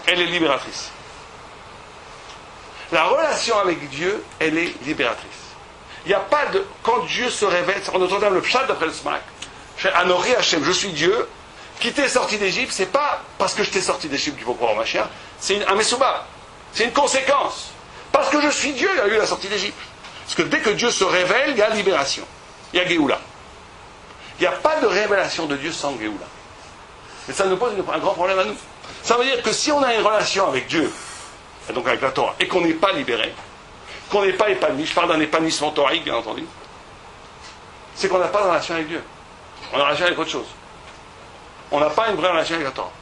S2: elle est libératrice. La relation avec Dieu, elle est libératrice. Il n'y a pas de... Quand Dieu se révèle, on entend le pshat d'après le SMAC, chez Anochi Hashem, je suis Dieu, qui t'est sorti d'Égypte, c'est pas parce que je t'ai sorti d'Égypte qu'il faut croire au Mashiach, c'est un Mesouba, c'est une conséquence. Parce que je suis Dieu, il y a eu la sortie d'Égypte. Parce que dès que Dieu se révèle, il y a libération. Il y a Géoula. Il n'y a pas de révélation de Dieu sans Géoula. Et ça nous pose un grand problème à nous. Ça veut dire que si on a une relation avec Dieu, et donc avec la Torah, et qu'on n'est pas libéré, qu'on n'est pas épanoui, je parle d'un épanouissement thoraïque, bien entendu, c'est qu'on n'a pas de relation avec Dieu. On a une relation avec autre chose. On n'a pas une vraie relation avec la Torah.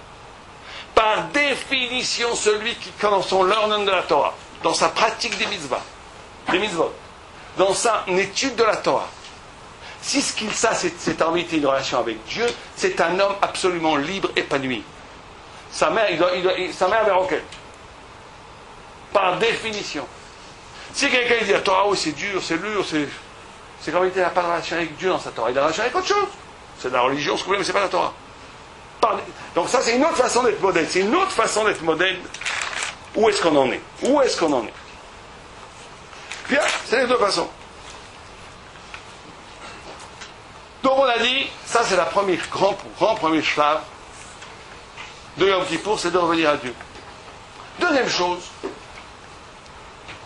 S2: Par définition, celui qui, dans son learning de la Torah, dans sa pratique des mitzvot, dans sa étude de la Torah, si ce qu'il sait, c'est en vérité une relation avec Dieu, c'est un homme absolument libre, épanoui. Sa mère, sa mère verra auquel. Par définition. Si quelqu'un dit la Torah, c'est dur, c'est lourd, c'est qu'en vérité, il n'a pas de relation avec Dieu dans sa Torah. Il a une relation avec autre chose. C'est de la religion, ce que vous voulez, mais ce n'est pas la Torah.
S1: Donc ça, c'est une autre façon d'être modèle. C'est une autre façon d'être modèle. Où est-ce qu'on en est? Où est-ce qu'on en est? Bien, c'est les deux façons. Donc on a dit, ça c'est la première grand premier shlav de Yom Kippour, c'est de revenir à Dieu. Deuxième chose,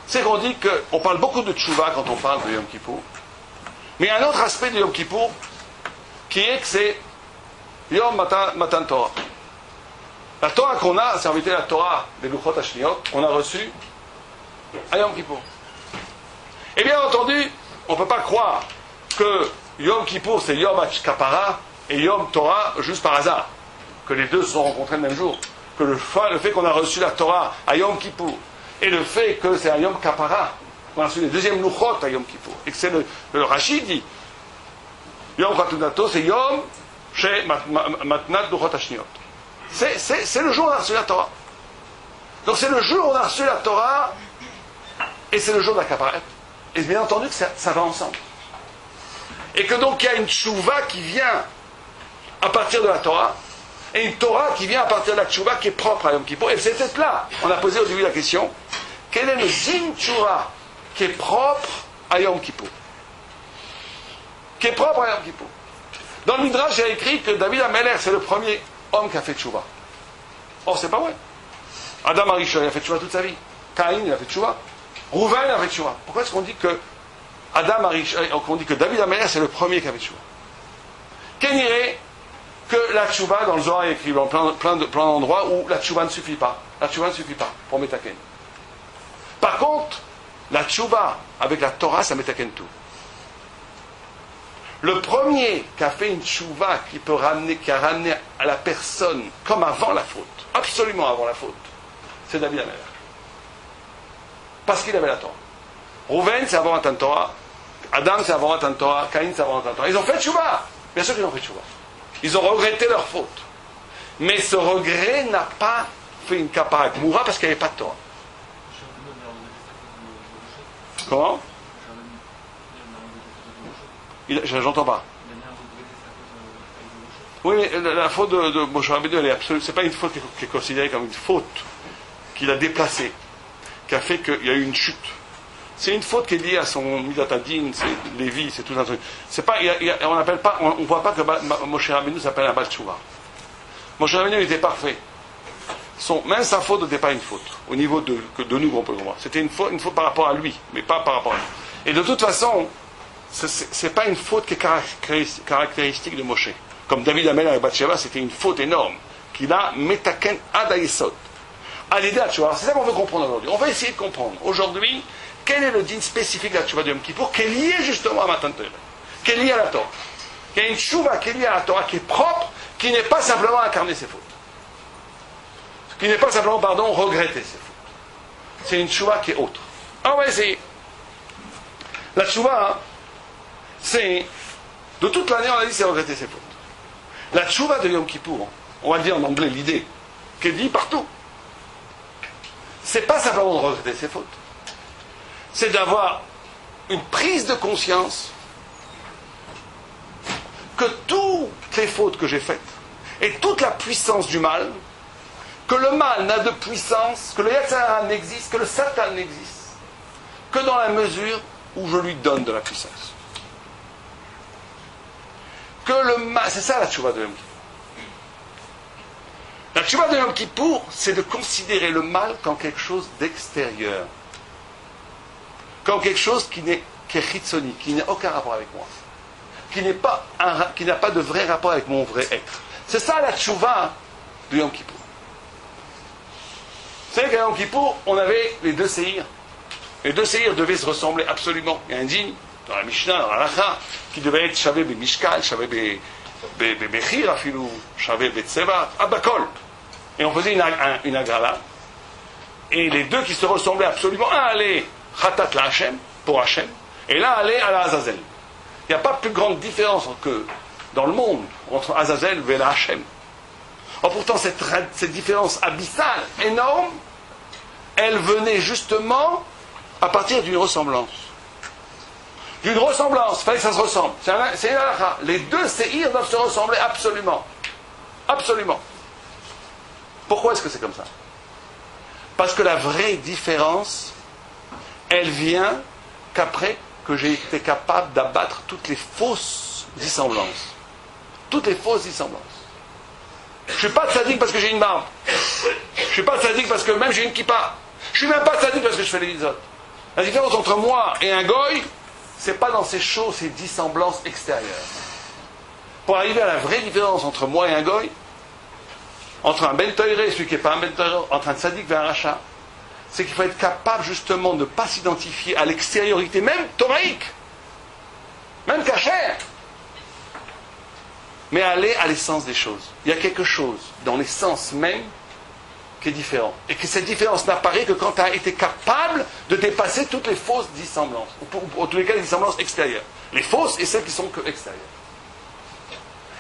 S1: c'est qu'on dit qu'on parle beaucoup de tchouva quand on parle de Yom Kippour. Mais il y a un autre aspect de Yom Kippour qui est que c'est Yom Matan Torah. La Torah qu'on a, c'est en vérité la Torah des Luchot Hashniot, qu'on a reçue à Yom Kippour. Et bien entendu, on ne peut pas croire que Yom Kippour c'est Yom Kapara et Yom Torah juste par hasard, que les deux se sont rencontrés le même jour, que le fait qu'on a reçu la Torah à Yom Kippour et le fait que c'est à Yom Kapara, on a reçu les deuxièmes Luchot à Yom Kippour, et que c'est le Rachid dit Yom Chatunato c'est Yom chez Matnat Luchot Hashniot. C'est le jour où on a reçu la Torah. Donc c'est le jour où on a reçu la Torah et c'est le jour de la Kaparet. Et bien entendu que ça va ensemble. Et que donc il y a une tchouva qui vient à partir de la Torah et une Torah qui vient à partir de la tchouva qui est propre à Yom Kippour. Et c'est peut-être là, on a posé au début la question, quel est le din tchouva qui est propre à Yom Kippour? Qui est propre à Yom Kippour. Dans le Midrash, j'ai écrit que David HaMelech, c'est le premier homme qui a fait tchouva. Or, c'est pas vrai. Adam Arishon, il a fait tchouva toute sa vie. Caïn, il a fait tchouva. Rouven, il a fait tchouva. Pourquoi est-ce qu'on dit que qu'on dit que David HaMelech, c'est le premier qui a fait tchouva? Qu'en irait que la tchouva, dans le Zohar, il y a écrit dans plein d'endroits où la tchouva ne suffit pas. La tchouva ne suffit pas pour Metaken. Par contre, la tchouva avec la Torah, ça Metaken tout. Le premier qui a fait une tchouva qui a ramené à la personne comme avant la faute, absolument avant la faute, c'est David HaMelech. Parce qu'il avait la Torah. Rouven, c'est avant Matan Torah. Adam, c'est avant Matan Torah. Caïn, c'est avant Matan Torah. Ils ont fait tchouva. Bien sûr qu'ils ont fait tchouva. Ils ont regretté leur faute. Mais ce regret n'a pas fait une kapara moura parce qu'il n'y avait pas de Torah. Comment? J'entends pas. Oui, mais la faute de Moshe Rabbeinu, elle est absolue. C'est pas une faute qui est considérée comme une faute qu'il a déplacée, qui a fait qu'il y a eu une chute. C'est une faute qui est liée à son Midatadin, c'est Lévi, c'est tout un truc. C'est pas, on n'appelle pas, on voit pas que Moshe Rabbeinu s'appelle un Baal Tshuva. Moshe Rabbeinu était parfait. Même sa faute n'était pas une faute, au niveau de nous, on peut le voir. C'était une faute par rapport à lui, mais pas par rapport à nous. Et de toute façon, c'est pas une faute qui est caractéristique de Moshe. Comme David HaMelech avec Bathsheba, c'était une faute énorme qu'il a metaken ad ayesod. À l'idée, tu vois, c'est ça qu'on veut comprendre aujourd'hui. On va essayer de comprendre aujourd'hui quel est le din spécifique de la tchouva de Yom Kippour, qui est lié justement à Matan Torah, qui est lié à la Torah. Il y a une tchouva qui est liée à la Torah, qui est propre, qui n'est pas simplement incarner ses fautes. Qui n'est pas simplement, regretter ses fautes. C'est une tchouva qui est autre. Alors on va essayer. La tchouva, c'est, de toute l'année, on a dit, c'est regretter ses fautes. La tchouva de Yom Kippour, on va dire en anglais l'idée, qui est dit partout, c'est pas simplement de regretter ses fautes, c'est d'avoir une prise de conscience que toutes les fautes que j'ai faites et toute la puissance du mal, que le mal n'a de puissance, que le Yetzer Hara n'existe, que le Satan n'existe que dans la mesure où je lui donne de la puissance. Que le mal, c'est ça la tchouva de Yom Kippour. La tchouva de Yom Kippour, c'est de considérer le mal comme quelque chose d'extérieur, comme quelque chose qui est chitzoni, qui n'a aucun rapport avec moi, qui n'a pas de vrai rapport avec mon vrai être. C'est ça la tchouva de Yom Kippour. Vous savez qu'à Yom Kippour, on avait les deux séirs. Les deux séirs devaient se ressembler absolument. Il y a un din dans la Mishnah, dans la Halacha, qui devait être Shavé be Mishkal, Shavé be Mechir, Afilou, Shavé be Tseva, Abakol. Et on faisait une agrala. Et les deux qui se ressemblaient absolument, un allait Khatat la Hashem, pour Hashem, et l'un allait à la Azazel. Il n'y a pas plus grande différence que dans le monde entre Azazel et la Hashem. Or pourtant, cette différence abyssale, énorme, elle venait justement à partir d'une ressemblance. D'une ressemblance, il fallait que ça se ressemble. C'est une halakha. Les deux séirs doivent se ressembler absolument.
S2: Absolument. Pourquoi est-ce que c'est comme ça? Parce que la vraie différence, elle vient qu'après que j'ai été capable d'abattre toutes les fausses dissemblances. Toutes les fausses dissemblances. Je ne suis pas tzaddik parce que j'ai une barbe. Je ne suis pas tzaddik parce que même j'ai une kippa. Je ne suis même pas tzaddik parce que je fais les mitzvot. La différence entre moi et un goy, c'est pas dans ces choses, ces dissemblances extérieures. Pour arriver à la vraie différence entre moi et un goy, entre un ben toiré et celui qui n'est pas un ben toiré, entre un tzaddik et un rachat, c'est qu'il faut être capable justement de ne pas s'identifier à l'extériorité, même thoraïque, même cachère, mais aller à l'essence des choses. Il y a quelque chose dans l'essence même qui est différent. Et que cette différence n'apparaît que quand tu as été capable de dépasser toutes les fausses dissemblances, ou en tous les cas les dissemblances extérieures. Les fausses et celles qui sont que extérieures.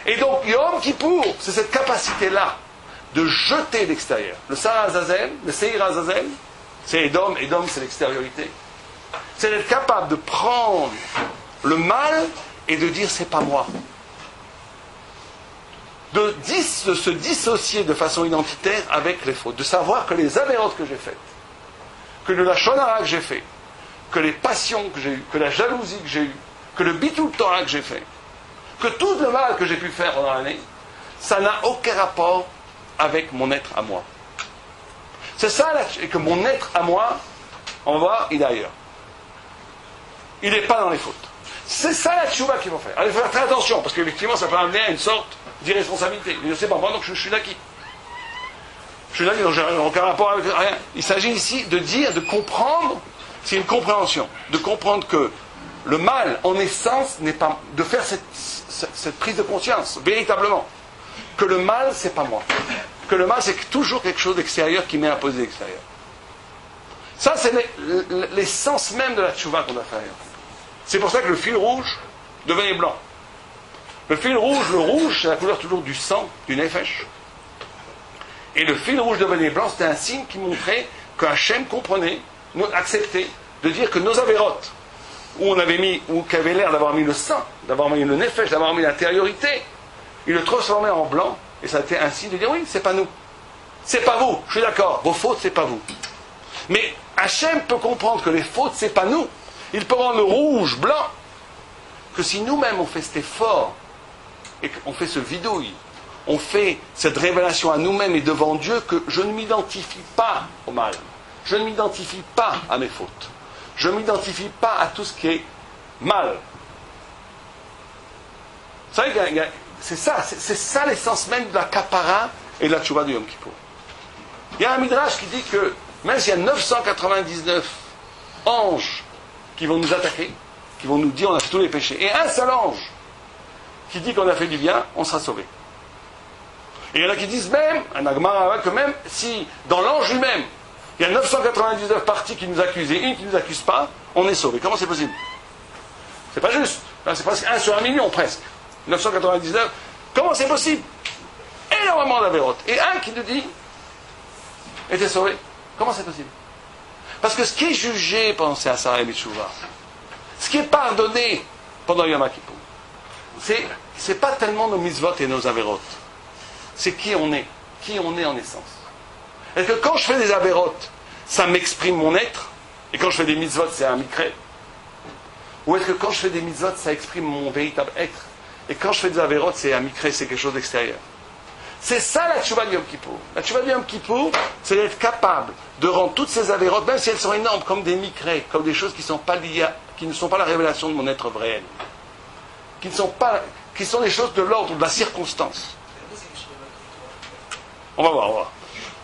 S2: Et donc Yom Kippour, c'est cette capacité-là de jeter l'extérieur. Le Sarah Azazel, le Seir Azazel, c'est Edom, Edom c'est l'extériorité. C'est d'être capable de prendre le mal et de dire c'est pas moi. De se dissocier de façon identitaire avec les fautes. De savoir que les avérotes que j'ai faites, que le lachon hara que j'ai fait, que les passions que j'ai eues, que la jalousie que j'ai eue, que le bitul Torah que j'ai fait, que tout le mal que j'ai pu faire pendant l'année, ça n'a aucun rapport avec mon être à moi. C'est ça, et que mon être à moi, on va voir, il est ailleurs. Il n'est pas dans les fautes. C'est ça la tchouva qu'il faut faire. Allez, faire très attention, parce qu'effectivement, ça peut amener à une sorte d'irresponsabilité. Je ne sais pas, moi, donc je suis naquis. Je suis naquis, donc j'ai aucun rapport avec rien. Il s'agit ici de dire, de comprendre, c'est une compréhension, de comprendre que le mal, en essence, n'est pas. De faire cette prise de conscience, véritablement. Que le mal, c'est pas moi. Que le mal, c'est toujours quelque chose d'extérieur qui m'est imposé extérieur. Ça, c'est l'essence même de la tchouva qu'on a fait. C'est pour ça que le fil rouge devenait blanc. Le fil rouge, le rouge, c'est la couleur toujours du sang, du nefesh. Et le fil rouge devenait blanc, c'était un signe qui montrait que Hachem comprenait, acceptait, de dire que nos avérotes, où on avait mis, ou qui avait l'air d'avoir mis le sang, d'avoir mis le nefesh, d'avoir mis l'intériorité, il le transformait en blanc, et ça a été un signe de dire oui, c'est pas nous. C'est pas vous, je suis d'accord, vos fautes, c'est pas vous. Mais Hachem peut comprendre que les fautes, c'est pas nous. Il peut rendre le rouge blanc, que si nous-mêmes on fait cet effort, et qu'on fait ce vidouille, on fait cette révélation à nous-mêmes et devant Dieu, que je ne m'identifie pas au mal. Je ne m'identifie pas à mes fautes. Je ne m'identifie pas à tout ce qui est mal. Vous savez, c'est ça l'essence même de la kapara et de la tchouva du Yom Kippour. Il y a un midrash qui dit que même s'il y a 999 anges qui vont nous attaquer, qui vont nous dire on a fait tous les péchés, et un seul ange qui dit qu'on a fait du bien, on sera sauvé. Et il y en a qui disent même, un agmara, que même si dans l'ange lui-même, il y a 999 parties qui nous accusent et une qui ne nous accuse pas, on est sauvé. Comment c'est possible? C'est pas juste. C'est presque 1 sur 1 million presque. 999. Comment c'est possible? Énormément d'avérotes. Et un qui nous dit était sauvé. Comment c'est possible? Parce que ce qui est jugé pendant ces Asara et Mitshuva, ce qui est pardonné pendant Yom Kippour, c'est pas tellement nos mitzvot et nos avérotes. C'est qui on est en essence. Est-ce que quand je fais des avérotes, ça m'exprime mon être, et quand je fais des mitzvot, c'est un mikra? Ou est-ce que quand je fais des mitzvot, ça exprime mon véritable être, et quand je fais des avérotes, c'est un mikra, c'est quelque chose d'extérieur? C'est ça la tchouva du Yom Kippour. La tchouva du Yom Kippour, c'est d'être capable de rendre toutes ces avérotes, même si elles sont énormes, comme des mikra, comme des choses qui ne sont pas la révélation de mon être réel, qui sont des choses de l'ordre de la circonstance. On va voir.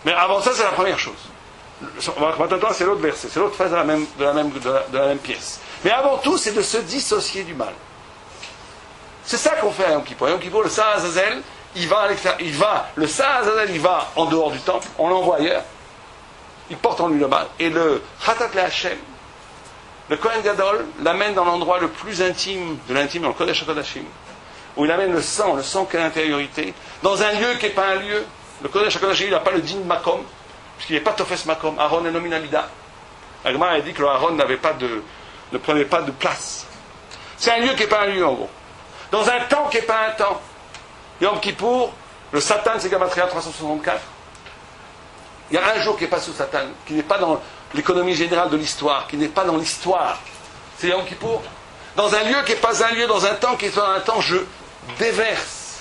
S2: Mais avant ça, c'est la première chose. Maintenant, c'est l'autre verset, c'est l'autre phase de la même pièce. Mais avant tout, c'est de se dissocier du mal. C'est ça qu'on fait à Yom Kippour. À Yom Kippour, le Sarah Azazel, il va en dehors du temple, on l'envoie ailleurs, il porte en lui le mal. Et le Khatat le Hashem, le Kohen Gadol, l'amène dans l'endroit le plus intime de l'intime, dans le Kodesh HaKodashim, où il amène le sang qui est l'intériorité, dans un lieu qui n'est pas un lieu. Le Kodesh HaKodashim, il n'a pas le din Makom, puisqu'il n'est pas Tofes Makom, Aaron et Nominamida. Agmar a dit que le Aaron ne prenait pas de place. C'est un lieu qui n'est pas un lieu, en gros. Dans un temps qui n'est pas un temps. Yom Kippour, Le Satan, c'est Gamatria 364. Il y a un jour qui n'est pas sous Satan, qui n'est pas dans l'économie générale de l'histoire, qui n'est pas dans l'histoire. C'est Yom Kippour. Dans un lieu qui n'est pas un lieu, dans un temps qui est pas un temps, je déverse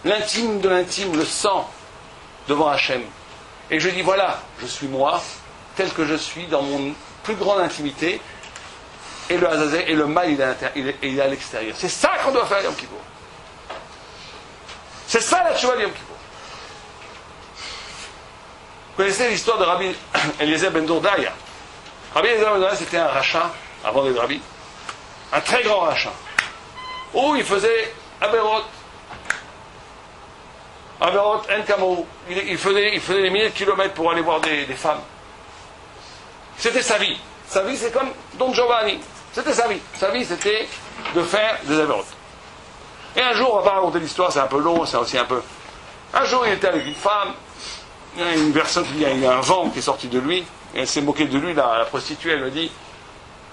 S2: l'intime de l'intime, le sang, devant Hachem. Et je dis, voilà, je suis moi, tel que je suis, dans mon plus grande intimité, et le Azazel, et le mal, il est à l'extérieur. C'est ça qu'on doit faire Yom Kippour. C'est ça la tchouva de Yom Kippour. Vous connaissez l'histoire de Rabbi Eliezer ben Dourdaya. Rabbi Eliezer ben Dourdaya, c'était un rachat, avant d'être Rabbi, un très grand rachat, où il faisait Aberot, Enkamo, il faisait des milliers de kilomètres pour aller voir des femmes. C'était sa vie. Sa vie, c'est comme Don Giovanni. C'était sa vie. Sa vie, c'était de faire des Aberot. Et un jour, on va pas raconter l'histoire, c'est un peu long, c'est aussi un peu... Un jour, il était avec une femme, il y a une personne qui dit, il y a un vent qui est sorti de lui, et elle s'est moquée de lui, la prostituée, elle lui dit,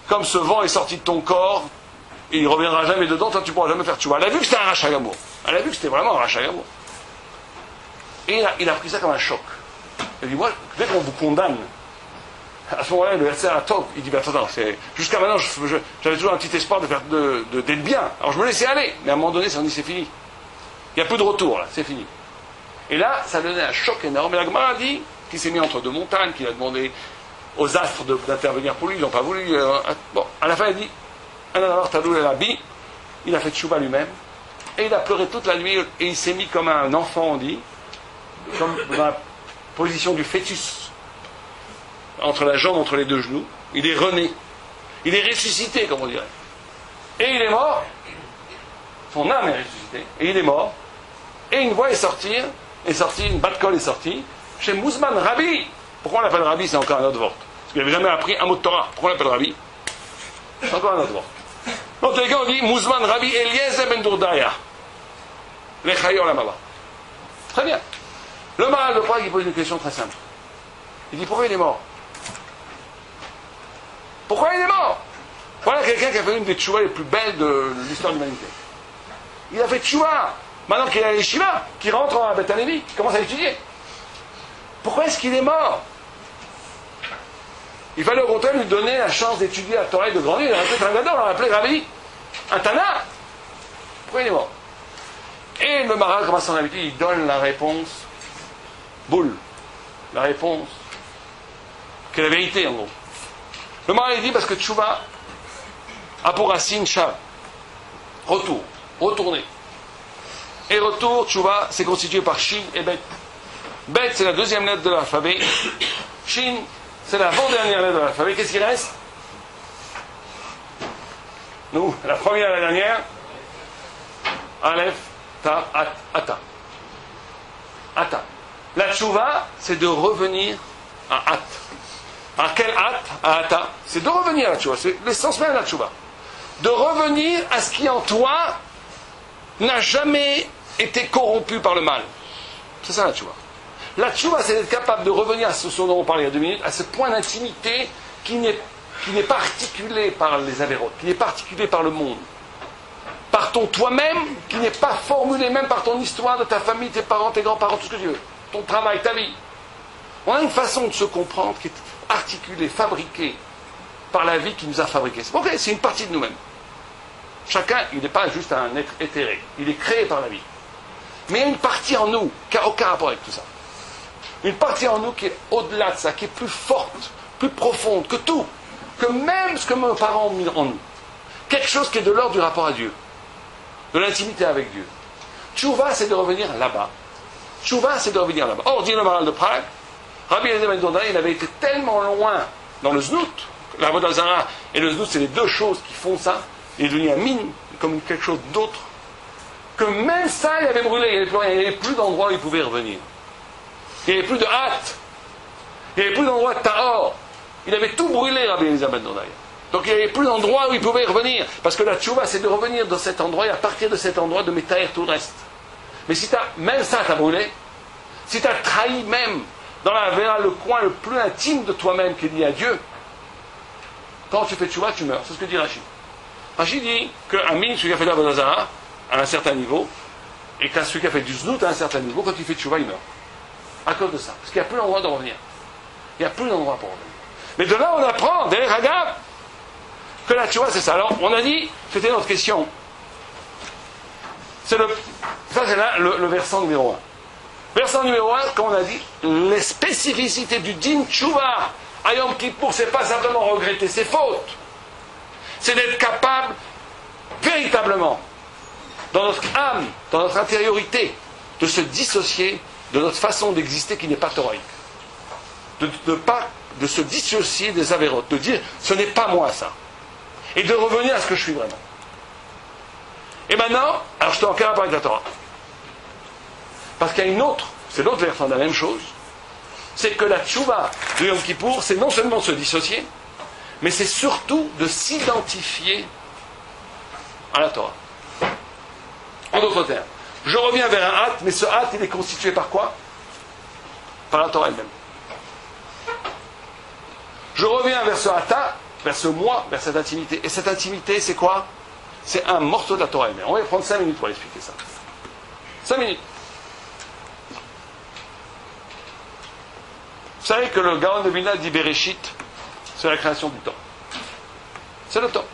S2: comme ce vent est sorti de ton corps, et il ne reviendra jamais dedans, toi tu ne pourras jamais faire tchouva. Elle a vu que c'était un rachat gamour. Elle a vu que c'était vraiment un rachat gamour. Et il a pris ça comme un choc. Il dit, moi, dès qu'on vous condamne, à ce moment-là, le verset à top, il dit, ben, attends, jusqu'à maintenant, j'avais toujours un petit espoir d'être bien. Alors je me laissais aller, mais à un moment donné, ça me dit, c'est fini. Il n'y a plus de retour, là, c'est fini. Et là, ça donnait un choc énorme. Et la Gemara a dit qu'il s'est mis entre deux montagnes, qu'il a demandé aux astres d'intervenir pour lui, ils n'ont pas voulu. Bon, à la fin, il dit, il a fait tchouva lui-même, et il a pleuré toute la nuit, et il s'est mis comme un enfant, on dit, comme dans la position du fœtus, entre la jambe, entre les deux genoux. Il est rené. Il est ressuscité, comme on dirait. Et il est mort. Son âme est ressuscitée. Et il est mort. Et une voix est sortie, une bat-colle est sortie, chez Mouzman Rabbi. Pourquoi on l'appelle Rabbi? C'est encore un autre vort. Parce qu'il n'avait jamais appris un mot de Torah. Pourquoi on l'appelle Rabbi? C'est encore un autre vort. Dans tous les cas, on dit Mouzman Rabbi Eliezer ben Dourdaya. Lechayor Lamaba. Très bien. Le Maharal de Prague, il pose une question très simple. Il dit, pourquoi il est mort? Pourquoi il est mort? Voilà quelqu'un qui a fait une des tchouas les plus belles de l'histoire de l'humanité. Il a fait tchouva. Maintenant qu'il est à l'Yeshiva, qu'il rentre à Beth Alevi, qu'il commence à étudier. Pourquoi est-ce qu'il est mort? Il fallait au contraire lui donner la chance d'étudier la Torah et de grandir. Il a appelé un gadol, on l'a appelé Rabbi, un Tana. Pourquoi il est mort? Et le Maharal, comme à son habitude, il donne la réponse boule. La réponse qui est la vérité, en gros. Le Maharal, il dit parce que tchouva a pour racine shav. Retour. Retourner. Et retour, tchouva, c'est constitué par Shin et Bet. Bet, c'est la deuxième lettre de l'alphabet. Shin, c'est l'avant-dernière lettre de l'alphabet. Qu'est-ce qui reste? Nous, la première et la dernière. Aleph, Ta, Ata. Ata. La tchouva, c'est de revenir à At. À quel At? À Ata. C'est de revenir à la tchouva. C'est l'essence même de la tchouva. De revenir à ce qui en toi n'a jamais été corrompu par le mal. C'est ça la tchouva. La tchouva, c'est d'être capable de revenir à ce dont on parlait il y a 2 minutes, à ce point d'intimité qui n'est pas articulé par les avérotes, qui n'est pas articulé par le monde, par ton toi-même, qui n'est pas formulé même par ton histoire de ta famille, tes parents, tes grands-parents, tout ce que tu veux, ton travail, ta vie. On a une façon de se comprendre qui est articulée, fabriquée par la vie qui nous a fabriqués. C'est ok, c'est une partie de nous-mêmes. Chacun, il n'est pas juste un être éthéré, il est créé par la vie. Mais il y a une partie en nous qui n'a aucun rapport avec tout ça. Une partie en nous qui est au-delà de ça, qui est plus forte, plus profonde que tout, que même ce que nos parents ont mis en nous. Quelque chose qui est de l'ordre du rapport à Dieu, de l'intimité avec Dieu. Tchouva, c'est de revenir là-bas. Tchouva, c'est de revenir là-bas. Or, dit le Maharal de Prague, Rabbi Eliezer ben Dourdaya, il avait été tellement loin dans le znout, la Avodah Zara et le znout, c'est les deux choses qui font ça. Il est devenu un mine, comme quelque chose d'autre, que même ça, il avait brûlé, il n'y avait plus rien, il n'y avait plus d'endroit où il pouvait revenir. Il n'y avait plus de hâte, il n'y avait plus d'endroit de tahor. Il avait tout brûlé, Rabbi Eliezer ben Dourdaya. Donc il n'y avait plus d'endroit où il pouvait revenir. Parce que la tchouva, c'est de revenir dans cet endroit et à partir de cet endroit de métaire tout le reste. Mais si même ça t'as brûlé, si tu as trahi même dans le coin le plus intime de toi-même qui est lié à Dieu, quand tu fais tchouva, tu meurs. C'est ce que dit Rachid. Rachid dit qu'un mine, celui qui a fait l'Avodah Zara, à un certain niveau, Et quand celui qui a fait du znout à un certain niveau, quand il fait tchouva, il meurt. À cause de ça. Parce qu'il n'y a plus d'endroit de revenir. Il n'y a plus d'endroit pour revenir. Mais de là, on apprend, derrière Hagab, que la tchouva, c'est ça. Alors, on a dit, c'était notre question. Ça, c'est là le versant numéro 1. Versant numéro 1, comme on a dit, les spécificités du din tchouva à Yom Kippour, c'est pas simplement regretter ses fautes. C'est d'être capable, véritablement, dans notre âme, dans notre intériorité, de se dissocier de notre façon d'exister qui n'est pas théorique. De se dissocier des avérotes, de dire ce n'est pas moi ça. Et de revenir à ce que je suis vraiment. Et maintenant, alors je te encore rapport avec la Torah. Parce qu'il y a une autre, c'est l'autre version de la même chose, c'est que la tchouva de Yom Kippour, c'est non seulement de se dissocier, mais c'est surtout de s'identifier à la Torah. En d'autres termes, je reviens vers un hâte, mais ce hâte, il est constitué par quoi? Par la Torah elle-même. Je reviens vers ce hâta, vers ce moi, vers cette intimité. Et cette intimité, c'est quoi? C'est un morceau de la Torah elle-même. On va prendre 5 minutes pour expliquer ça. 5 minutes. Vous savez que le Gaon de Vilna dit Bereshit, c'est la création du temps. C'est le temps.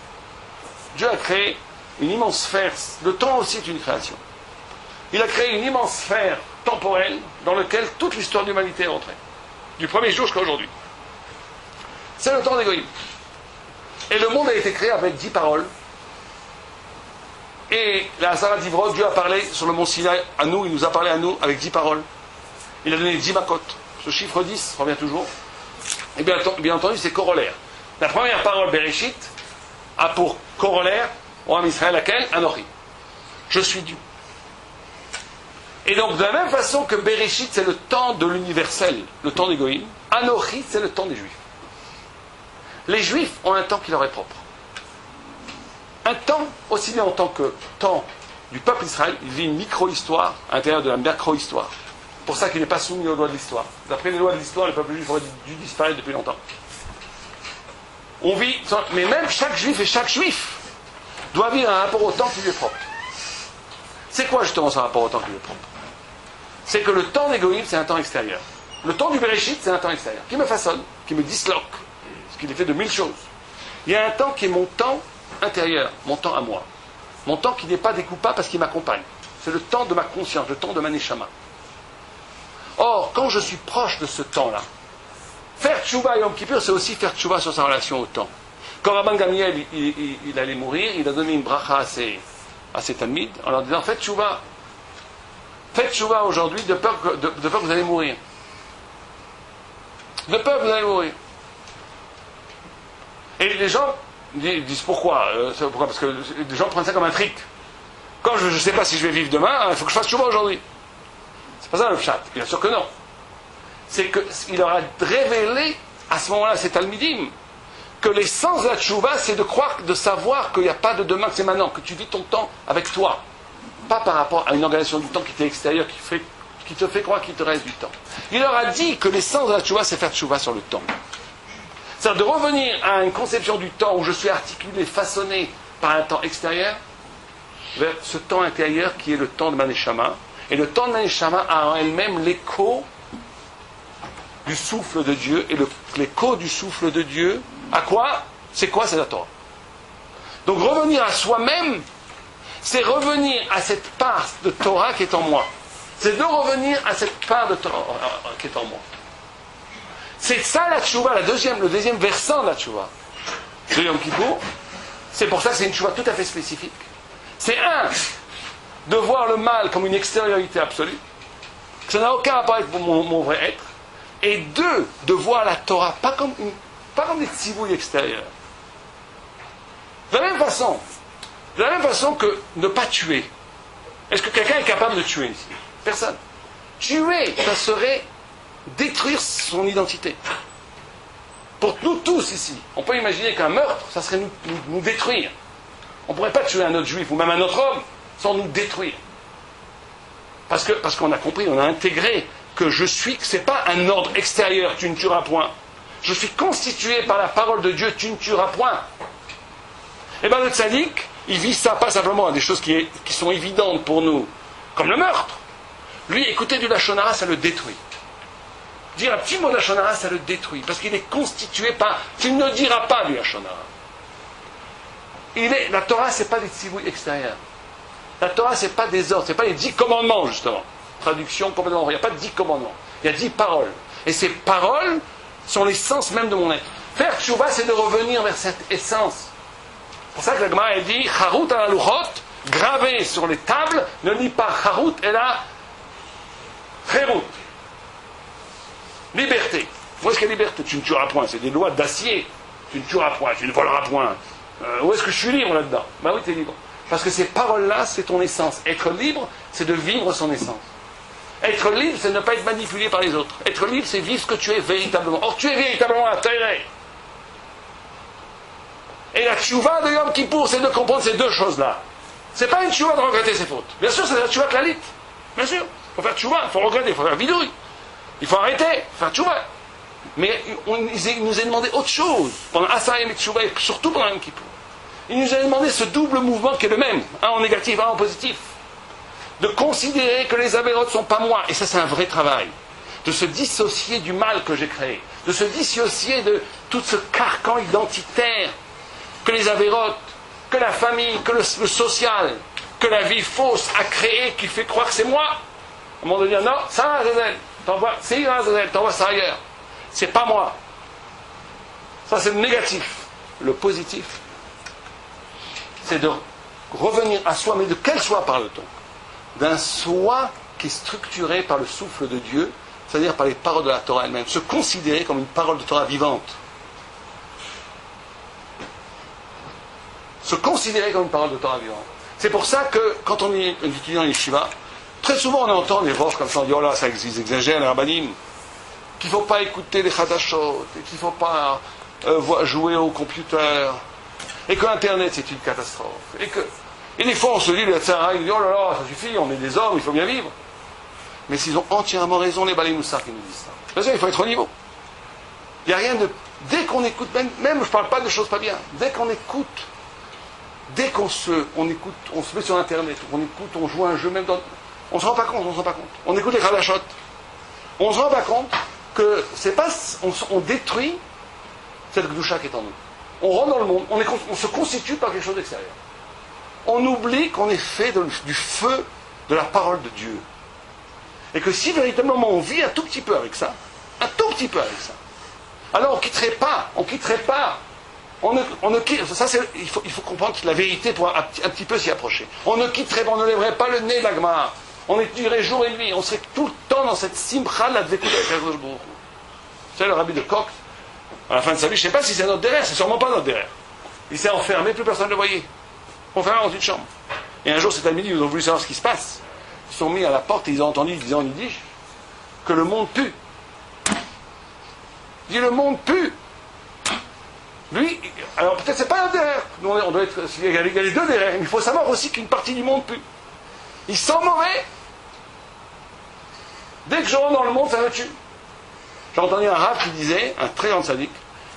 S2: Dieu a créé une immense sphère. Le temps aussi est une création. Il a créé une immense sphère temporelle dans laquelle toute l'histoire de l'humanité est entrée. Du premier jour jusqu'à aujourd'hui. C'est le temps d'Égoïm. Et le monde a été créé avec 10 paroles. Et la Hazara d'Ivrod, Dieu a parlé sur le mont Sinaï à nous, il nous a parlé à nous avec 10 paroles. Il a donné 10 makot. Ce chiffre 10 revient toujours. Et bien entendu, c'est corollaire. La première parole, Bereshit, a pour corollaire, au Ham Israël, laquelle? Anochi. Je suis Dieu. Et donc, de la même façon que Bereshit, c'est le temps de l'universel, le temps des Goïm, Anochi, c'est le temps des Juifs. Les Juifs ont un temps qui leur est propre. Un temps, aussi bien en tant que temps du peuple Israël, il vit une micro-histoire à l'intérieur de la macro-histoire. C'est pour ça qu'il n'est pas soumis aux lois de l'histoire. D'après les lois de l'histoire, le peuple juif aurait dû disparaître depuis longtemps. On vit, mais même chaque juif et chaque juif doit vivre un rapport au temps qui lui est propre. C'est quoi justement ce rapport au temps qui lui est propre? C'est que le temps d'Égoïm, c'est un temps extérieur. Le temps du Bereshit, c'est un temps extérieur, qui me façonne, qui me disloque, ce qui est fait de 1000 choses. Il y a un temps qui est mon temps intérieur, mon temps à moi. Mon temps qui n'est pas découpable parce qu'il m'accompagne. C'est le temps de ma conscience, le temps de ma neshama. Or, quand je suis proche de ce temps-là, faire tchouva Yom Kippur, c'est aussi faire tchouva sur sa relation au temps. Quand Rabban Gamliel, il allait mourir, il a donné une bracha à ses talmids en leur disant faites tchouva aujourd'hui de peur que vous allez mourir. De peur que vous allez mourir. Et les gens disent pourquoi? Parce que les gens prennent ça comme un trick. Quand je ne sais pas si je vais vivre demain, il faut que je fasse tchouva aujourd'hui. C'est pas ça le pshat. Bien sûr que non. C'est qu'il leur a révélé à ce moment-là, ces talmidim, que l'essence de la tchouva, c'est de croire, de savoir qu'il n'y a pas de demain, que c'est maintenant, que tu vis ton temps avec toi. Pas par rapport à une organisation du temps qui t'est extérieure, qui te fait croire qu'il te reste du temps. Il leur a dit que l'essence de la tchouva, c'est faire tchouva sur le temps. C'est-à-dire de revenir à une conception du temps où je suis articulé, façonné par un temps extérieur, vers ce temps intérieur qui est le temps de ma neshama. Et le temps de ma neshama a en elle-même l'écho du souffle de Dieu. Et l'écho du souffle de Dieu, à quoi? C'est quoi? C'est la Torah. Donc revenir à soi-même, c'est revenir à cette part de Torah qui est en moi. C'est de revenir à cette part de Torah qui est en moi. C'est ça la tchouva, le deuxième versant de la tchouva de Yom Kippour. C'est pour ça que c'est une tchouva tout à fait spécifique. C'est de voir le mal comme une extériorité absolue, que ça n'a aucun rapport avec mon vrai être, et de voir la Torah pas comme des tzivouilles extérieures. De la même façon que ne pas tuer. Est-ce que quelqu'un est capable de tuer ici? Personne. Tuer, ça serait détruire son identité. Pour nous tous ici, on peut imaginer qu'un meurtre, ça serait nous détruire. On ne pourrait pas tuer un autre juif ou même un autre homme sans nous détruire. Parce qu'on a compris, on a intégré que que c'est pas un ordre extérieur, tu ne tueras point. Je suis constitué par la parole de Dieu, tu ne tueras point. Et bien le tzaddik, il vit ça pas simplement à des choses qui sont évidentes pour nous, comme le meurtre. Lui, écouter du Lachon Hara, ça le détruit. Dire un petit mot de Lachon Hara, ça le détruit, parce qu'il est constitué par... Tu ne diras pas du Lachon Hara. La Torah, c'est pas des tzivouis extérieurs. La Torah, c'est pas des ordres, c'est pas les 10 commandements, justement. Traduction complètement... Il n'y a pas de 10 commandements. Il y a 10 paroles. Et ces paroles sont l'essence même de mon être. Faire tchouva, c'est de revenir vers cette essence. C'est pour ça que la Gemara dit Charut ala luchot, gravé sur les tables, ne lis pas Charut et la Cherut. Liberté. Où est-ce qu'il y a liberté? Tu ne tueras point, c'est des lois d'acier. Tu ne tueras point, tu ne voleras point. Où est-ce que je suis libre là-dedans? Ben oui, tu es libre. Parce que ces paroles-là, c'est ton essence. Être libre, c'est de vivre son essence. Être libre, c'est ne pas être manipulé par les autres. Être libre, c'est vivre ce que tu es véritablement. Or, tu es véritablement la Torah. Et la tchouva de Yom Kippour, c'est de comprendre ces deux choses-là. C'est pas une tchouva de regretter ses fautes. Bien sûr, c'est la tchouva clalique. Bien sûr. Il faut faire tchouva, il faut regretter, il faut faire bidouille. Il faut arrêter, il faut faire tchouva. Mais il nous a demandé autre chose pendant Asayim et tchouva, et surtout pendant Yom Kippour. Il nous a demandé ce double mouvement qui est le même, un en négatif, un en positif. De considérer que les avérotes ne sont pas moi. Et ça, c'est un vrai travail. De se dissocier du mal que j'ai créé. De se dissocier de tout ce carcan identitaire que les avérotes, que la famille, que le social, que la vie fausse a créé, qui fait croire que c'est moi. À un moment de dire, non, ça, Azazel, c'est Azazel, t'envoies ça ailleurs. C'est pas moi. Ça, c'est le négatif. Le positif, c'est de revenir à soi, mais de quel soi parle-t-on? D'un soi qui est structuré par le souffle de Dieu, c'est-à-dire par les paroles de la Torah elle-même, se considérer comme une parole de Torah vivante. Se considérer comme une parole de Torah vivante. C'est pour ça que, quand on est un étudiant en yeshiva, très souvent on entend des voix comme ça, on dit, oh là, ça existe, ils exagèrent, les rabbanim, qu'il ne faut pas écouter les chadashot, et qu'il ne faut pas jouer au computer, et que Internet c'est une catastrophe, et des fois on se dit, le tzara, il dit, oh là là, ça suffit, on est des hommes, il faut bien vivre. Mais s'ils ont entièrement raison, les Balei Moussar qui nous disent ça. Bien sûr, il faut être au niveau. Il n'y a rien de... Dès qu'on écoute, même je ne parle pas de choses pas bien, dès qu'on écoute, on écoute, on se met sur Internet, on écoute, on joue à un jeu, même dans... On ne se rend pas compte, On écoute les Khalachot. On ne se rend pas compte que c'est pas... On détruit cette Gdusha qui est en nous. On rentre dans le monde, on se constitue par quelque chose d'extérieur. On oublie qu'on est fait du feu de la parole de Dieu. Et que si véritablement on vit un tout petit peu avec ça, alors on ne quitterait pas, ça il faut comprendre la vérité pour un petit peu s'y approcher. On ne quitterait pas, on ne lèverait pas le nez de la Gemara. On étudierait jour et nuit, on serait tout le temps dans cette simcha de la dvekut avec Akadosh Baruch Hu. C'est le rabbi de Koch, à la fin de sa vie, je ne sais pas si c'est notre derrière, c'est sûrement pas notre derrière. Il s'est enfermé, plus personne ne le voyait. Enfermé dans une chambre. Et un jour, cet après-midi, ils ont voulu savoir ce qui se passe. Ils sont mis à la porte et ils ont entendu, disant en yiddish, que le monde pue. Il dit, le monde pue. Lui, alors peut-être c'est pas un derrière. On doit être, il y a les deux derrière. Mais il faut savoir aussi qu'une partie du monde pue. Il sent mauvais. Dès que je rentre dans le monde, ça me tue. J'ai entendu un rab qui disait, un très grand sadique,